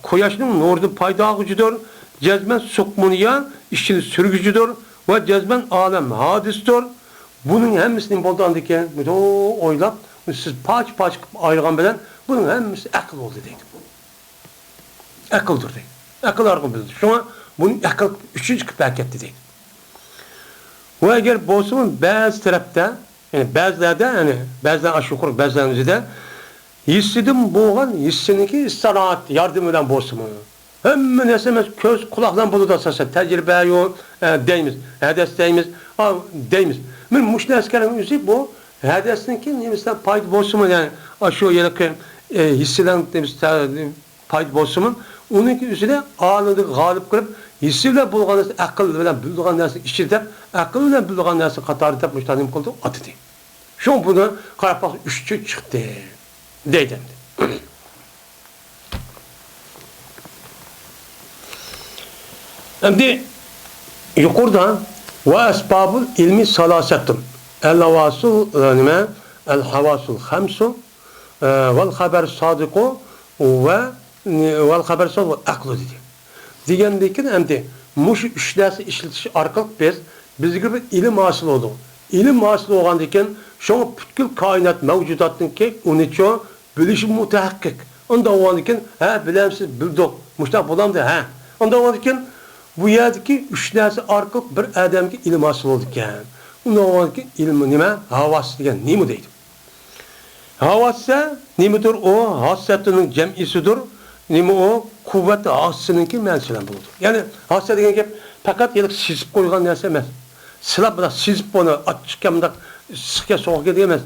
koyaşının nurdu payda gücüdür cezmen sokmuniya işini sürgücüdür ve cezmen alem hadistir. Bunun hemmisinin boldandıkken oylap siz paç ayrılan bilen bunun hemisi akıl oldu deydi. Akıldır deydi. Akıl argın bildi. Şuna bunun akıl üçüncü paketti deydi. Ve eğer bozumun bazı tarafta, yani bazılarda, yani bazıdan aşağı yukarı bazıdan üzerinde hissidim boğan hissiniki istirahat yardım eden bozumu. Hemen esemez köz kulaktan bulu da sasa tecrübe yok deyimiz. Hedes deyimiz. Deyimiz. Ben muşne askerin yüzü bu hedesinki nemisten paydı bozumu yani aşağı yere hisseden paydı bozumun onunki üzerine ağırlığı galip kırıp hissiyle bulgan nersi akıl bilen bulgan nersi işitip akıl bilen bulgan nersi katarı tep müştanim kıldı adı değil. Şu an bunu karapak üççü çıktı deydim. Şimdi yukarıdan ve esbabul ilmi salasetun el-havasul el-havasul hamsu vel haber sadiku vel haber sadiku aklı dedi. Digendeki hem muş üçlersi işletiş arkalık biz gibi ilim hasıl oldu. İlim hasıl olan diken şu bütün kainat mevcudatın ki onu çoğu bilişim mutehakkik. Onda olan diken bilemsiz bildik. Muştak bulam da onda olan diken bu yerdeki üçlersi arkalık bir adamki ilim hasıl oldu iken. Onda olan ki ilmi nime? Havası diken nime deydi. Havası nimedir o? Hasretinin cem'isidir. Nime o? Kuvvet ağzısınınki mensilen buludur. Yani hasret degen gep fakat yelik sizip koygan nerse emas. Silap da sizip onu açıkken bunda sıkya soğuk edemez.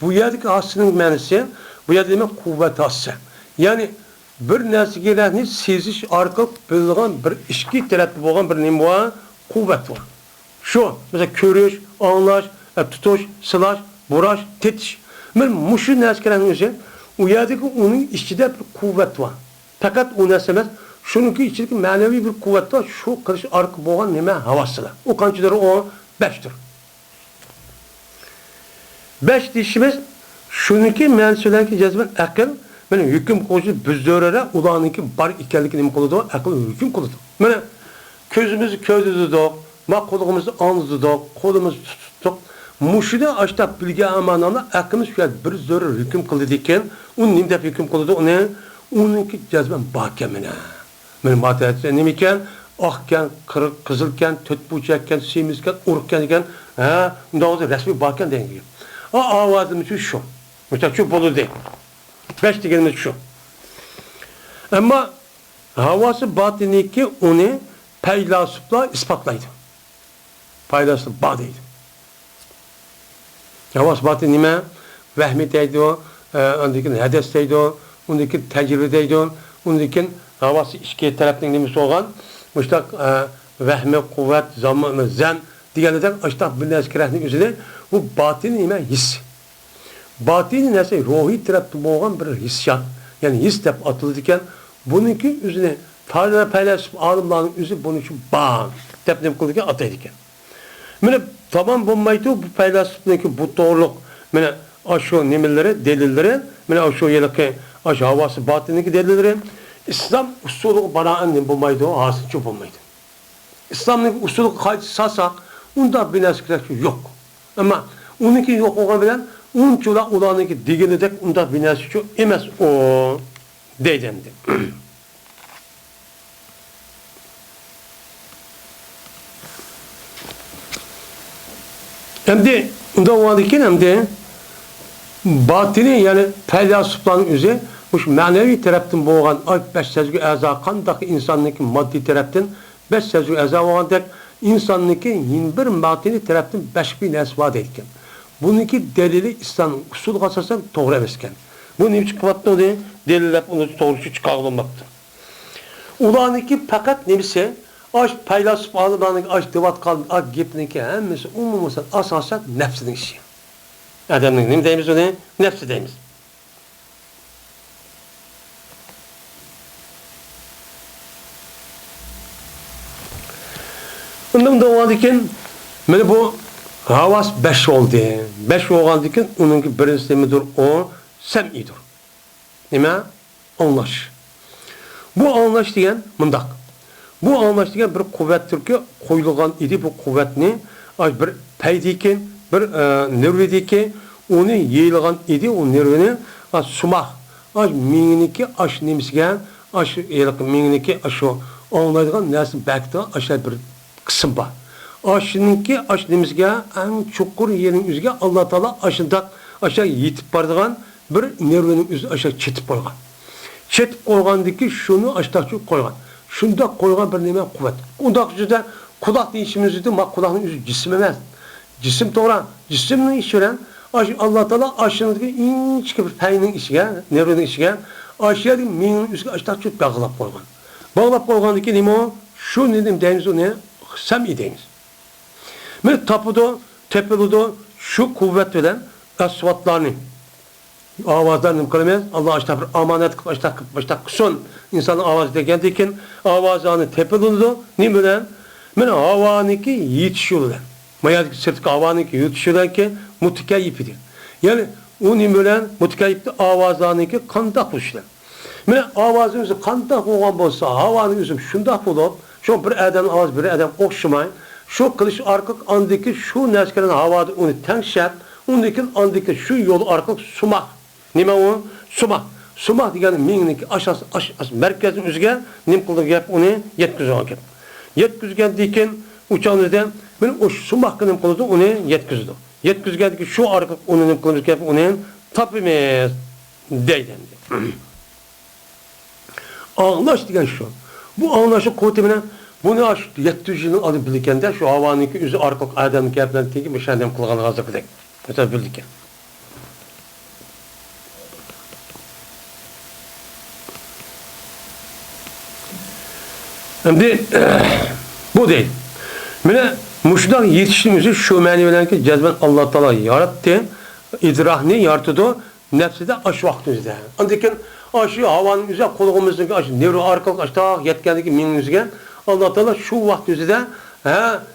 Bu yerdeki ağzısının menisi bu yerde demek kuvvet ağzısı. Yani bir nersegelerni seziş arkalık bildiğin bir işki tarafı olan bir nime var? Kuvvet var. Şu mesela körüş, anlaş, tutuş, sılaş, buraş, tetiş. Ben muşu nersegelerinin için o yerdeki onun içinde bir kuvvet var. Fakat o neslemez, şununki içindeki manevi bir kuvvet var, şu kılıç arka boğan neme havasılar. O kançıları o 5'tir. 5 dişimiz, şununki mensulenki cezben akıl, benim hüküm koşu büzdörere, ulanınki bar ikenlik neme koludu, akıl hüküm koludu. Yani közümüzü közüdük, kolumuzu anızdık, kolumuzu tuttuk. Muşida açta bilgi amanana akımız şöyle bir zörü hüküm kıldı diken, onun nimde hüküm koludu, o ne? Onunki cezben bakemine. Benim materyalite nemiken, akken, kızılken, tötbuçakken, simizken, urkken iken, onda resmi bakken dengi. Avazımız şu. Mesela şu bolu değil. 5 dikenimiz şu. Ama havası batıniki onu peylasıpla ispatlaydı. Peylasıp badıydı. Havası batın nime? Vehmeteydi o, ondakin hedesteydi o, ondakin tecrübedeydi o, ondakin havası iki tarafının nimesi olan, müştak vehme, kuvvet, zaman, zen diyenlerden açtak birleşkirenin üzerine bu batın nime his. Batın neyse ruhi tarafta boğan bir hissiyat. Yani his tep atılırken bununki üzerine tarihler paylaşıp alımların üzerine bunun için bam tepnem kılırken ataydıkken. Mene tamam bulmaydı bu paylaşıptaki bu doğruluk. Mene aşağı nimeleri, delilleri, mene aşağı yelaki aşağı havası batınındaki delilleri İslam usulü bana annem bulmaydı o hasıncı bulmaydı. İslam'ın usulü sasak onda binasıklar yok. Ama onunki yok olan bilen unçula ulanıki digiledek onda binasıklar emez o deydendi. Hem de onda olanıkin hem de batini yani peylasıpların üzeri bu manevi taraftan boğan ay 5 sezgi əza qandaki insanlık maddi taraftan 5 sezgi əza boğan tek insanlık bir batini taraftan 5000 nesva deyken. Bununki delili İslam'ın usul qasasan doğru emesken. Bu ne için kıvatlı oluyor? Deliller onu doğrusu çıkarılmaktır. Ulanıki fakat nemse aş paylaşıp alılanık aş dıvat kaldı ak gepinki hemmesi umumusan asasen nefsinin işi. Adamın ne deyimiz onu? Nefsi deyimiz. Ondan da olanıken böyle bu havas 5 oldu. 5 olanıken onunki birincisi midir o? Sem'idir. Nime? Anlaş. Bu anlaş diyen mındak. Bu anlaş diyen bir kuvvettir ki koyulgan idi bu kuvvetini bir peydiyken, bir nervedeki onu yayılgan idi o nervini sumak. Minginiki aş nemisigen, aş minginiki aşı anlaydıgan nesin bekti aşağı bir kısım var. Aşınınki aş nemisigen en çukur yerin üzge Allah Teala aşındak aşağı yitip bardıgan bir nervinin üzü aşağı çetip koygan. Çetip koygandaki şunu aşağıya koygan. Şunda koygan bir neme kuvvet. Ondak yüzde kulak değişimiz idi ama kulağın yüzü cisim emez. Cisim doğru. Cisimle işiren Allah Teala aşağıdaki inçki bir peynin işige, nervinin işige aşağıya minin üzge aşağıya bağlap koygan. Bağlap koygandaki neme o? Şu dedim deyimiz o ne? Sem'i deyimiz. Böyle tapuda, tepelide şu kuvvet veren asvatlarını avazlarını kılmaz. Allah aşağı bir amanet kılıp aşağı kıson insanın avazı dekendikken avazlarını tepelide ne bilen? Mene havaniki yetişiyorlar. Mayadik sırtık havaniki yetişiyorlar ki mutkayyipidir. Yani o ne bilen mutkayyipi avazlarınki kandak kuşlar. Mene avazın üzü kandak olan olsa havanın üzü şundak olup şu bir adam avaz bir adam okşamayın. Şu kılıç arka andaki şu neskerin havada onu tenkşet, ondaki andaki şu yolu arka sumak. Nime o? Sumak. Sumak diyen mingniki aşağısı merkezin üzge nim kıldığı gep onu yetkizgen gep. Yetkizgen diken uçağın üzerinde benim o sumak nim kıldığı onu yetkizdi. Yetkizgen ki şu arka onu nim kıldığı gep onu tapimiz deylendi. Anlaş diyen şu. Bu anlaşı kuvvetimine bunu aş 700 yılın adı bilirken de şu havanınki üzü arka adamın geplerini teki bir şeyden kılganı hazır edek. Mesela bilirken. Şimdi bu değil. Mene muşdak yetiştiğimizi şu mani ki cezben Allah Teala yarattı. İdrahni yarattı nefsi de aş vaktimizde. Andiken aşı havanın üzerine kolumumuzdaki aşı nevro arkalık aşağı yetkendeki minimizge Allah Teala şu vaktimizde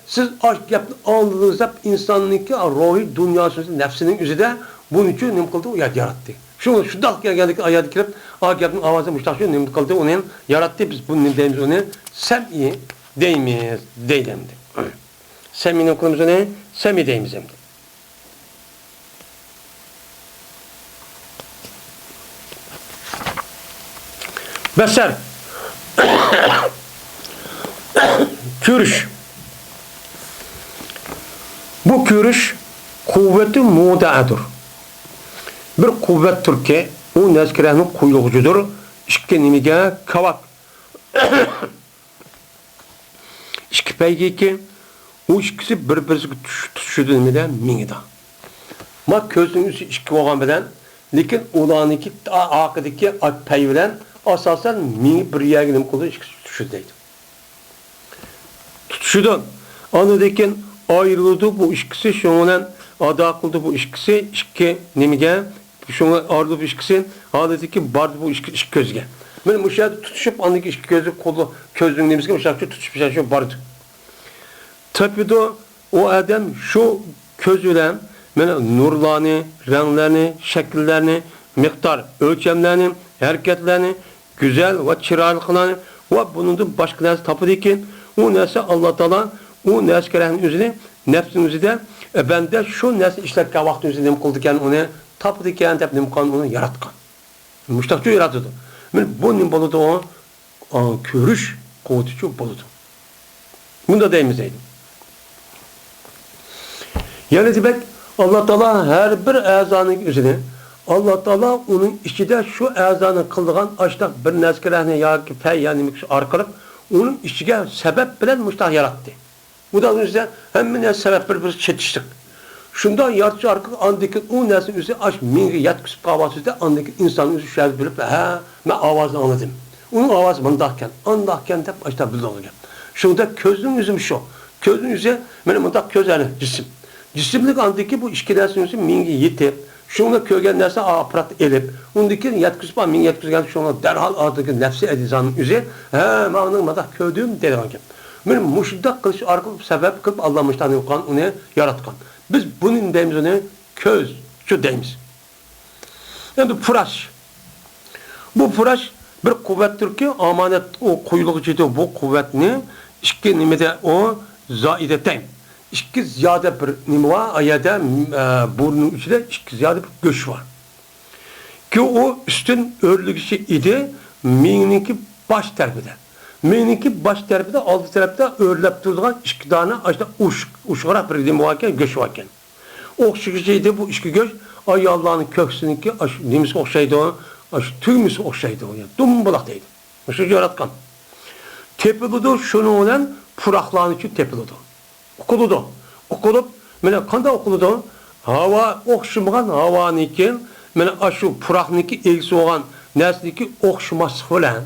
siz aşk yaptı aldığınızda insanlık ruhi dünyasının nefsinin üzerinde bunun için ne kıldı? Yarattı. Şu da geldik ayet kirip yaptığın avazı müştakşın ne kıldı? Onu yarattı. Biz bunun deyimiz onu sem'i deyimiz deylemdi. Sem'inin kılımız ne? Sem'i deyimiz hem de. Beser Kürüş. Bu kürüş kuvveti mudadır. Bir kuvvettir ki o nezkirenin kuyruğucudur. ikki nimaga kavak ikki paygaki u ikkisi bir-biriga tushidi nimada mingida. Ma ko'zning uchi ikki bo'lgan bilan, lekin ularniki oqidagi pay bilan asosan ming bir yerga nima qildi, ikkisi tushidi deydi. Tutishidi. Andan ayrıldı bu ikkisi, şundan ada qildi bu ikkisi, ikki nimaga, shunga ayrıldı bu ikkisi, holatiki bardi bu ikki ko'zga. Mana bu yerda tutishib, andagi ikki ko'zi qo'li ko'zning nimasiga o'shacha tutishib shu bardi. Tabido o adam şu ko'z bilan mana nurlarni, ranglarni, shakllarni, miqdor, o'lchamlarni, harakatlarni go'zal va chiroyli va bundan boshqa narsa topadi ekan, u narsa Alloh taolo u narsalarning o'zini nafsning o'zida banda shu narsa ishlatgan vaqt o'zida nima qildi ekan, uni topdi ekan deb nima qilgan, uni yaratgan. Mushtaqcha yaratdi. Men bu nima bo'ladi, o ko'rish quvvati bo'ladi. Bunda deymiz deydi. Yani demek Allah Teala her bir a'zoning o'zini Allah Teala onun içinde şu a'zoni qilgan açtaq bir narsalarni yoki pay yani orqali onun içine sebep bilen mushtaq yaratdi. Bu da o'zida hamma sebep bir chetishdik. Shundan yaratuvchi orqali andiki u narsa o'zi ash menga yetkazib qolmasida andiki inson o'zi shaz bilib, ha, men ovozni angladim. Uning ovozi bundaqkan, andaqkan deb ashta bildi. Shunda ko'zning o'zi shu. Ko'zning o'zi mana bundaq ko'zani jism. Cisimlik andaki bu ikki narsani menga yetib, shunga ko'rgan narsa aparat elib, undaki yetkazib, menga yetkazgan shunga darhol ardagi nafsi adizanning o'zi, ha, men uni mana ko'rdim degan gap. Men mushunda qilish orqali sabab qilib Alloh mushtani qilgan, uni yaratgan. Biz buning deymiz uni ko'z, shu deymiz. Endi furash. Bu furash bir quvvatdirki, omonat o qo'yilg'ichida bu quvvatni ikki nimada o zoidatang. İki ziyade bir nima var, ayada burnun içinde iki ziyade bir göç var. Ki o üstün örlüğüsü idi, meyninki baş tarafında. Meyninki baş tarafında, altı tarafta örlep durduğun iki tane işte uşarak bir nima varken, göç varken. O şeydi bu iki göç, ay Allah'ın köksününki, nimisi okşaydı o, tüymüsü okşaydı o, yani dumbulaktaydı. Şu yaratkan. Tepildi şunu olan, puraklarının için tepildi. Okuludu. Okulup, mene kanda okuludu? Hava okşumagan havaniki, mene aşu purakniki egisi olan nesniki okşuması falan.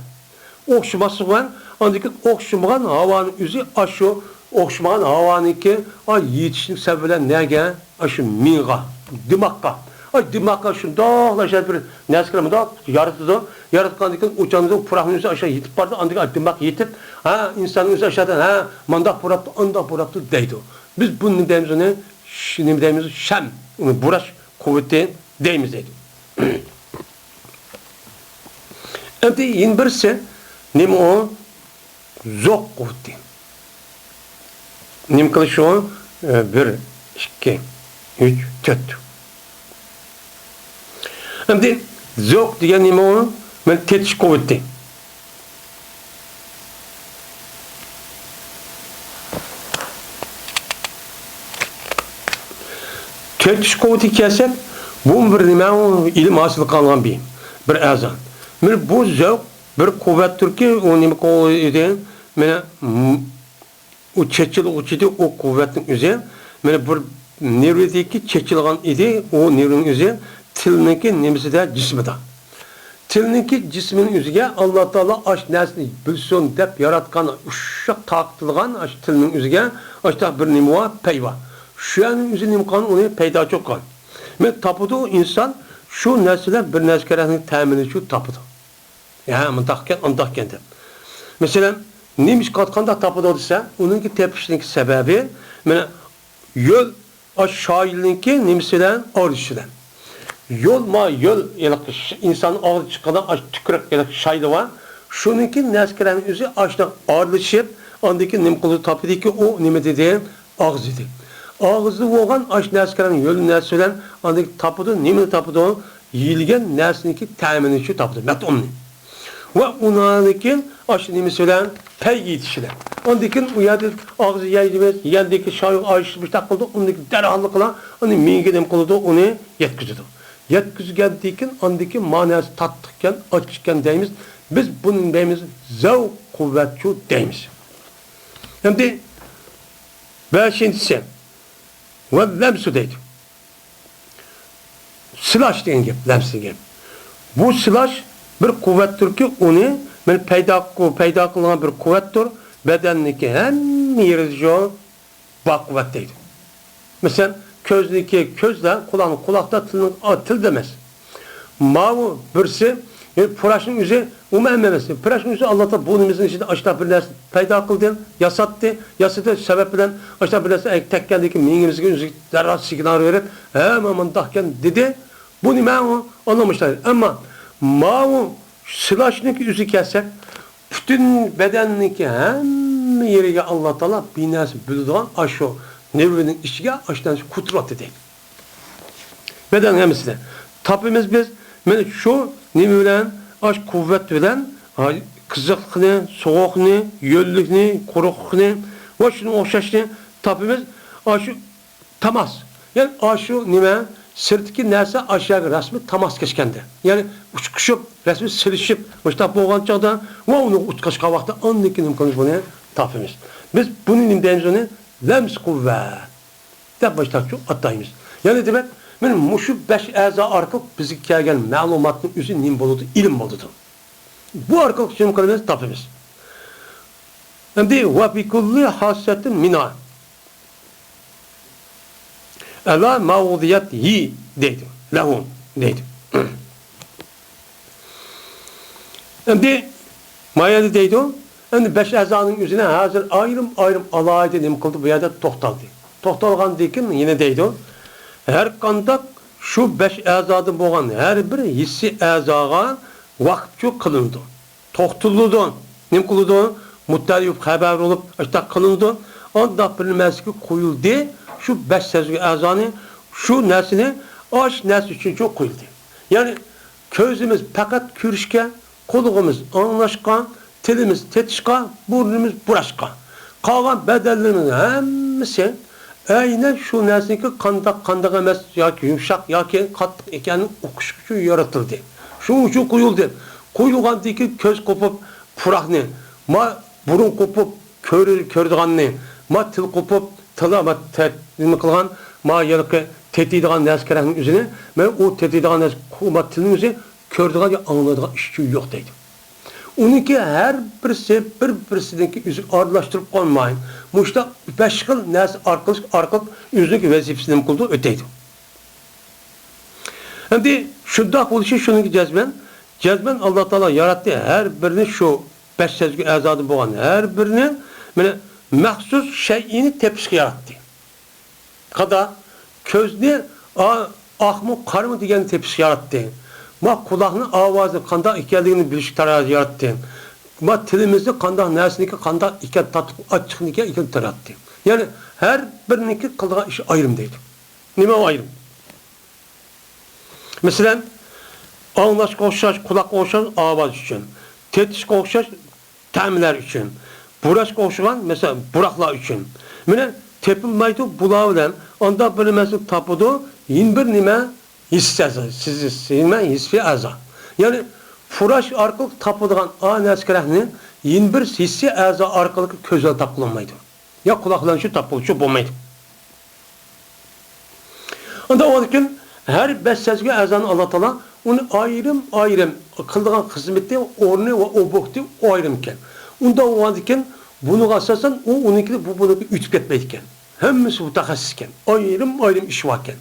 Okşuması falan, andaki okşumagan havanın üzü aşu okşumagan havaniki ay yetişlik sebebiyle nege? Aşu minga, dimakka. Ay dimakka şundaqlaşar bir neskeler da yaratıdı. Yaratkandıkı uçanızın puraknın üzü aşağı yetip vardı, andaki dimak yetip, ha insanın üzü aşağıdan, ha mandak puraptı, andak puraptı deydi. Biz bunun deyimiz onu, şimdi deyimiz şem, onu buraş kuvveti deyimiz deydi. Şimdi yine birisi, neymi o? Zok kuvveti. Neymi kılışı o? 1, 2, 3, 4. Şimdi zok diyen neymi o? Ben tetiş kuvveti. Tetiş kuvveti kelsek, bu bir nime ilim hasıl kalan bir azan. Bu zevk bir kuvvettir ki, o nime kuvveti, o çeçilik uçidi o kuvvetin üzeri, bir nevredeki çeçilgan idi, o nevrin üzeri, tilindeki nemesi de cismi de. Tilindeki cismin üzerine Allah Teala aş nesni bilsin dep yaratkan uşak taktılgan aş tilinin üzerine aşta bir nimva peyva. Şu an üzerine nimkan onu peyda çok kan. Men tapudu insan şu nesile bir neskerenin temini şu tapudu. Ya andakken de. Mesela neymiş katkanda tapudu ise onunki tepişindeki sebebi yol aşağılinki nimsilen arışılan. Yol insan ağzı çıkan tükürük şaydı var. Şununki neskerenin üzeri açtan ağırlaşıp andaki nimkulu tapıdı ki o nime dediğin ağzıydı. Ağzı olan aç neskerenin yolu neskerenin andaki tapıdı nime tapıdı o yiyilgen neskerenki temini şu tapıdı. Met onu. Ve onandaki aç nime söylen pey yetişiler. Andaki uyadı ağzı yayılmaz. Yendeki şayı açmış takıldı. Ondaki derhallı kılan onu mingi nimkuludu onu yetkizdi. yetkizgendikin andaki manası tattıkken, açıkken deyimiz. Biz bunun deyimiz zevk kuvvetçu deyimiz. Şimdi beşincisi ve lemsu deydi. Silaş deyin gep, lemsi gep. Bu silaş bir kuvvettir ki onu peyda kılınan bir kuvvettir. Bedenniki hem yerici kuvvet deydi. Mesela közniki közle, kulağın kulakta til demez. Mavu birisi pıraşın yüzü umemmemesi. Pıraşın yüzü Allah'ta bunumuzun içinde açta birlesin. Peyda kıldı, yasattı sebeple açta birlesin. Tekkendeki minimizin yüzü derrat signal verip hemen dahken dedi. Bunu mavu anlamışlar. Ama mavu sılaşındaki yüzü kessek bütün bedenniki hem yeriga Allah Teala binası bülüdüğün aşağı nevrenin içine açtan kudret değil. Beden hemsine. Tapımız biz şu nevren aş kuvvet bilen kızıkını, soğukunu, yöllükünü, kurukunu ve şunu okşaşını tapımız aşı temas. Yani aşı nime sırtki nerse aşağı resmi temas geçkende. Yani uçkuşup resmi silişip işte boğan çağda ve onu uçkaşka vakti andaki konuşmanı tapımız. Biz bunun imdeyimiz lems kuvvet. De başta çok attayımız. Yani demek benim muşu 5 əza arqıq bizi gələn məlumatın üzü nim boludu, ilim boludu. Bu arqıq için kalımız tapımız. Şimdi ve bi kulli hasetin mina. Ela mavudiyet yi dedim. Lehum dedim. Şimdi mayeli deydi o. Şimdi 5 əzanın üzerine hazır ayrım alaydı nim kıldı bu yerde toxtaldı. Toxtalğan dekin yine deydi o. Her kandak şu 5 əzadı boğan her bir hissi əzağa vakıfçı kılındı. Toxtuldu. Nim kılındı? Muhtelif haber olup işte kılındı. Onda bilmez ki koyuldu. Şu 5 sezgi əzanı şu nesini aş nes için çok koyuldu. Yani közümüz fakat kürüşke, koluğumuz anlaşkan, tilimiz tetişka, burnumuz buraşka. Kalan bedellerimiz hemisi aynen şu nesneki kandak emez ya ki yumuşak ya ki katlık ekenin okuşuşu yaratıldı. Şu koyuldu. Koyulgan ki köz kopup purakni, ma burun kopup kördüğanni, ma til kopup tila ma tetimi kılgan, ma yarıkı tetidiğen neskerenin üzerine, ben o tetidiğen neskerenin tilin üzerine kördüğen ya anladığın işçi yok deydim. Onunki her birisi bir-birisideki yüzü arılaştırıp konmayın. Muşta 5 yıl nes arkalık yüzlük vazifesini kıldı öteydi. Şimdi şunda oluşu şununki cezben Allah Teala yarattı her birini şu 5 sezgi əzadı boğan her birini məxsus şeyini tepsi yarattı. Kada közünü ahmı karımı diyen tepsi yarattı. Ma kulağının avazı kanda geldiğini bilişik tarazi yarattı. Ma tilimizi kanda nesindeki kanda iki açıklık iki tarattı. Yani her biriniki kıldığı işi ayrımdaydı. Nime o ayrım? Mesela anlaşık okşaş, kulak okşaş avaz için. Tetişik okşaş teminler için. Buraşık okşayan mesela buraklar için. Mine tepilmaydı bulağı bilen onda bilinmesi tapudu yin bir nime hissesi, sizi silmen hissi əza. Yani furaş arkalık tapıdığan a neskerehini yin bir hissi əza arkalık közle tapılanmaydı. Ya kulaklarını şu tapılışı bulmaydı. Onda o gün her 5 sezgi əzanı Allah Teala onu ayrım kıldığan hizmette ornu ve obuktu o ayrımken. Onda o vakitin bunu asasen o onunki bunu ütüp etmeydiken. Hemmisi mutahassisken. Ayrım iş varken.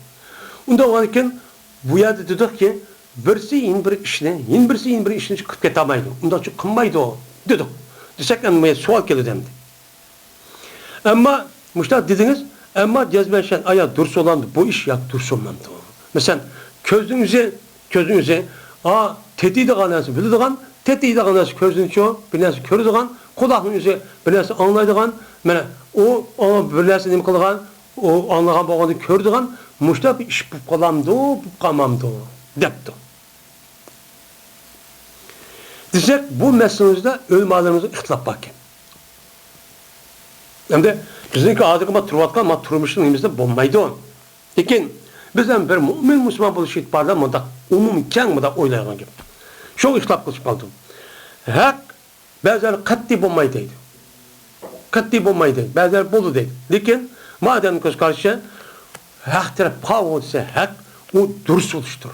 Onda o vakitin bu yerde dedik ki birisi yin bir işini çıkıp getamaydı. Ondan çok kınmaydı o. Dedik. Desek anlamaya sual geliyor demdi. Ama müştah dediniz ama cezbenşen aya dursa olandı. Bu iş ya dursa olandı. Mesela közünüze tetiği de kanası bildiğin tetiği de kanası közünü çoğu bilnesi kördüğün kulağınızı bilnesi anlaydığın o bilnesi nem kılığın o anlayan bağını kördüğün müştah bir iş bu kalamdı bu kamamdı depti. Desek bu mesleğimizde ölmelerimizi ihtilaf varken. Hem de bizimki adıkıma turvatkan ama turmuşun elimizde bulmaydı o. Lakin Biz hem bir mümin Müslüman buluş itibarla mıdak, umum keng mıdak oylaygan gibi. Şoň ihlap kılıp kaldım. Hak, bazıları katli bulmayı deydi. Katli bulmayı deydi. Bazıları bulu deydi. Lekin, madem göz karşı, hak taraf pav ise hak, o dürüst oluştur.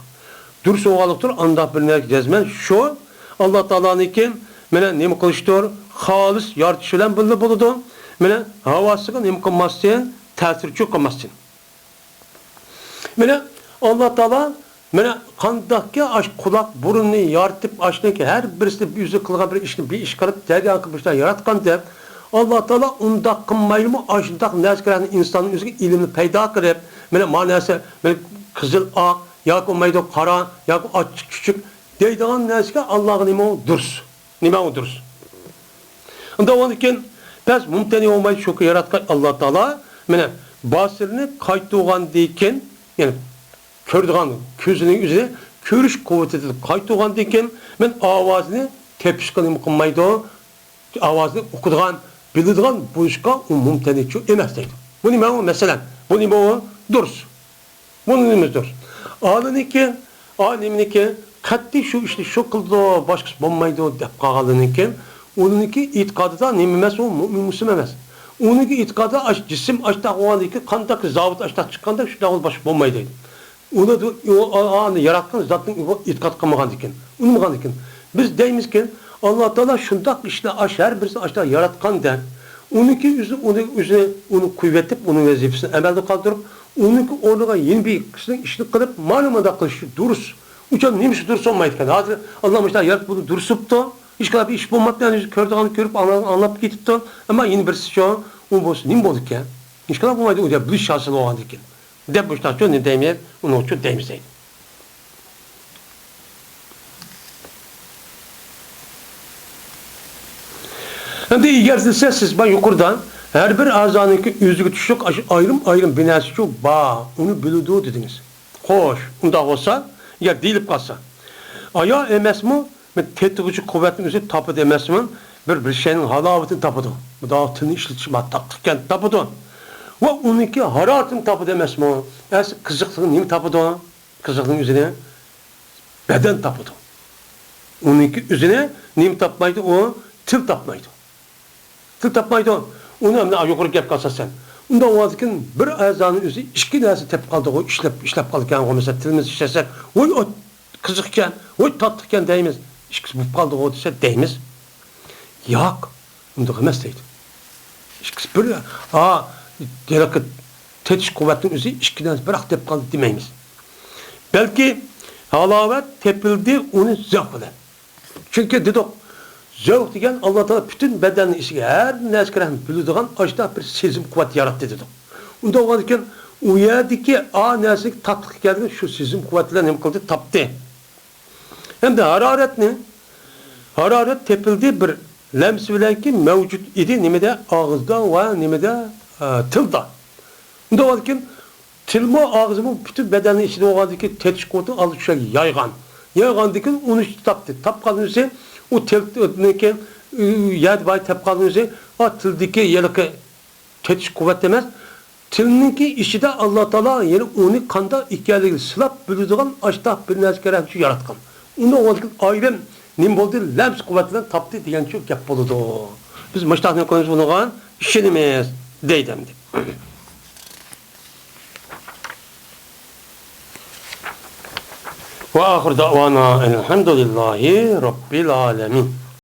Dürüst oğalıktır, anda bilinir cezmen şu, Allah Teala'nın kim, mene nemi kılıştır, halis yartışılan bildi buludu, mene havasıga nemi kılmasın, tesir çok kılmasın. Mene Allah Teala, mene kandaki aş kulak burununu yartıp açtı ki her birisi yüzü kılgan bir iş kılıp derya kılmışlar yaratkan der. Allah Teala onda kılmayı mı aşındak nezkeren insanın yüzü ilimini peyda kırıp, mene manası, mene kızıl ak, yak olmaydı kara, yak açık küçük deydiğin nezke Allah'ın nime o durs. Nime o durs. Onda onun için biz mümteni olmayı çok yaratkan Allah Teala, mene basırını kaytığan deyken, yani kördüğün közünün üzerine körüş kuvveti kaytığan deyken men avazını tepiş kılım kılmaydı avazını okuduğun bildiğin bu işe mümteni çok emas deydi. Bu nime o mesela? Bu nime o durs. Bunun nime durs. Alimniki katli şu işte şu kıldı başkası bulmaydı dep kağalınki onunki itikadı da nimemes o müslüman emas. Onunki itikadı cisim açta oğalıki kandak zavut açta çıkanda şu dağıl baş bulmaydı. Onu da o anı yaratkan zatın itikat kılmagan diken. Unutmagan diken. Biz deyimiz ki Allah Teala şundak işte her birisi açta yaratkan der. Onunki üzerine onu kuvvetip onun vazifesini emelde kaldırıp onunki orada yeni bir kişinin işini kılıp malumada kılışı duruz. Uçan neymiş durus olmaydı. Hazır Allah işte yarat bunu durusup da hiç kadar bir iş bulmakta yani kördüğünü görüp anlayıp gitip de ama yeni birisi şu an onu bolsun. Nim bolduk ya. Hiç kadar bulmaydı. O da bir şanslı olan diken. De bu işte ne demeye onu uçu demeyeyim. Şimdi eğer siz ben yukarıdan her bir azanınki yüzüge düşük ayrım binası çok bağ onu bildiği dediniz. Hoş. Onda olsa ya deyilip kalsa. Aya emes mi? Tetikçi kuvvetin üzeri tapı demez mi? Bir şeyin halavetini tapıdı. Bu da altını işletişim taktıkken tapıdı. Ve onunki hararetini tapı demez mi? Yani kızıklığın neymi tapıdı? Kızıklığın üzerine beden tapıdı. Onunki üzerine neymi tapmaydı? O til tapmaydı. Til tapmaydı. Onu hemen yukarı gep kalsa sen. Onda o vazikin bir azanın üzeri iki nesi tep kaldı. O işlep kalırken o mesela tilimiz işlesek o kızıkken, o tatlıkken deyimiz. İşkisi bu kaldı o dese deyimiz. Yok. Onda kımes deydi. İşkisi böyle derek tetiş kuvvetin üzeri işkiden bırak tep kaldı demeyimiz. Belki halavet tepildi onu zevk eder. Çünkü dedik zevk degen Allah Teala bütün bedenin işi her neskeren bildiğin açta bir sezim kuvvet yarattı dedik. Onda o vazikin o yerdeki neslik tatlık geldi şu sezim kuvvetler ne kıldı taptı. Hem de hararet ne? Hararet tepildi bir lems bilen ki mevcut idi nimede ağızda ve nimede tılda. Onda o vazikin tilma ağzımı bütün bedenin içinde o vazikin tetiş kodu alışa yaygan. Yaygan dikin onu taptı. Tapkanın üzeri o tildikin yad bay tapkanın üzeri o tildiki yelik tetiş kuvvet demez. Tilninki işi de Allah Teala yani onu kanda ikiyelik sılap bölüdüğün açta bir nezkeren şu yaratkan. Onda o vakit ayrım nim boldu lems kuvvetinden taptı diyen çok yap boludu. Biz maçtahını koyuz bunu işinimiz deydemdi. Ve ahir davana elhamdülillahi rabbil alemin.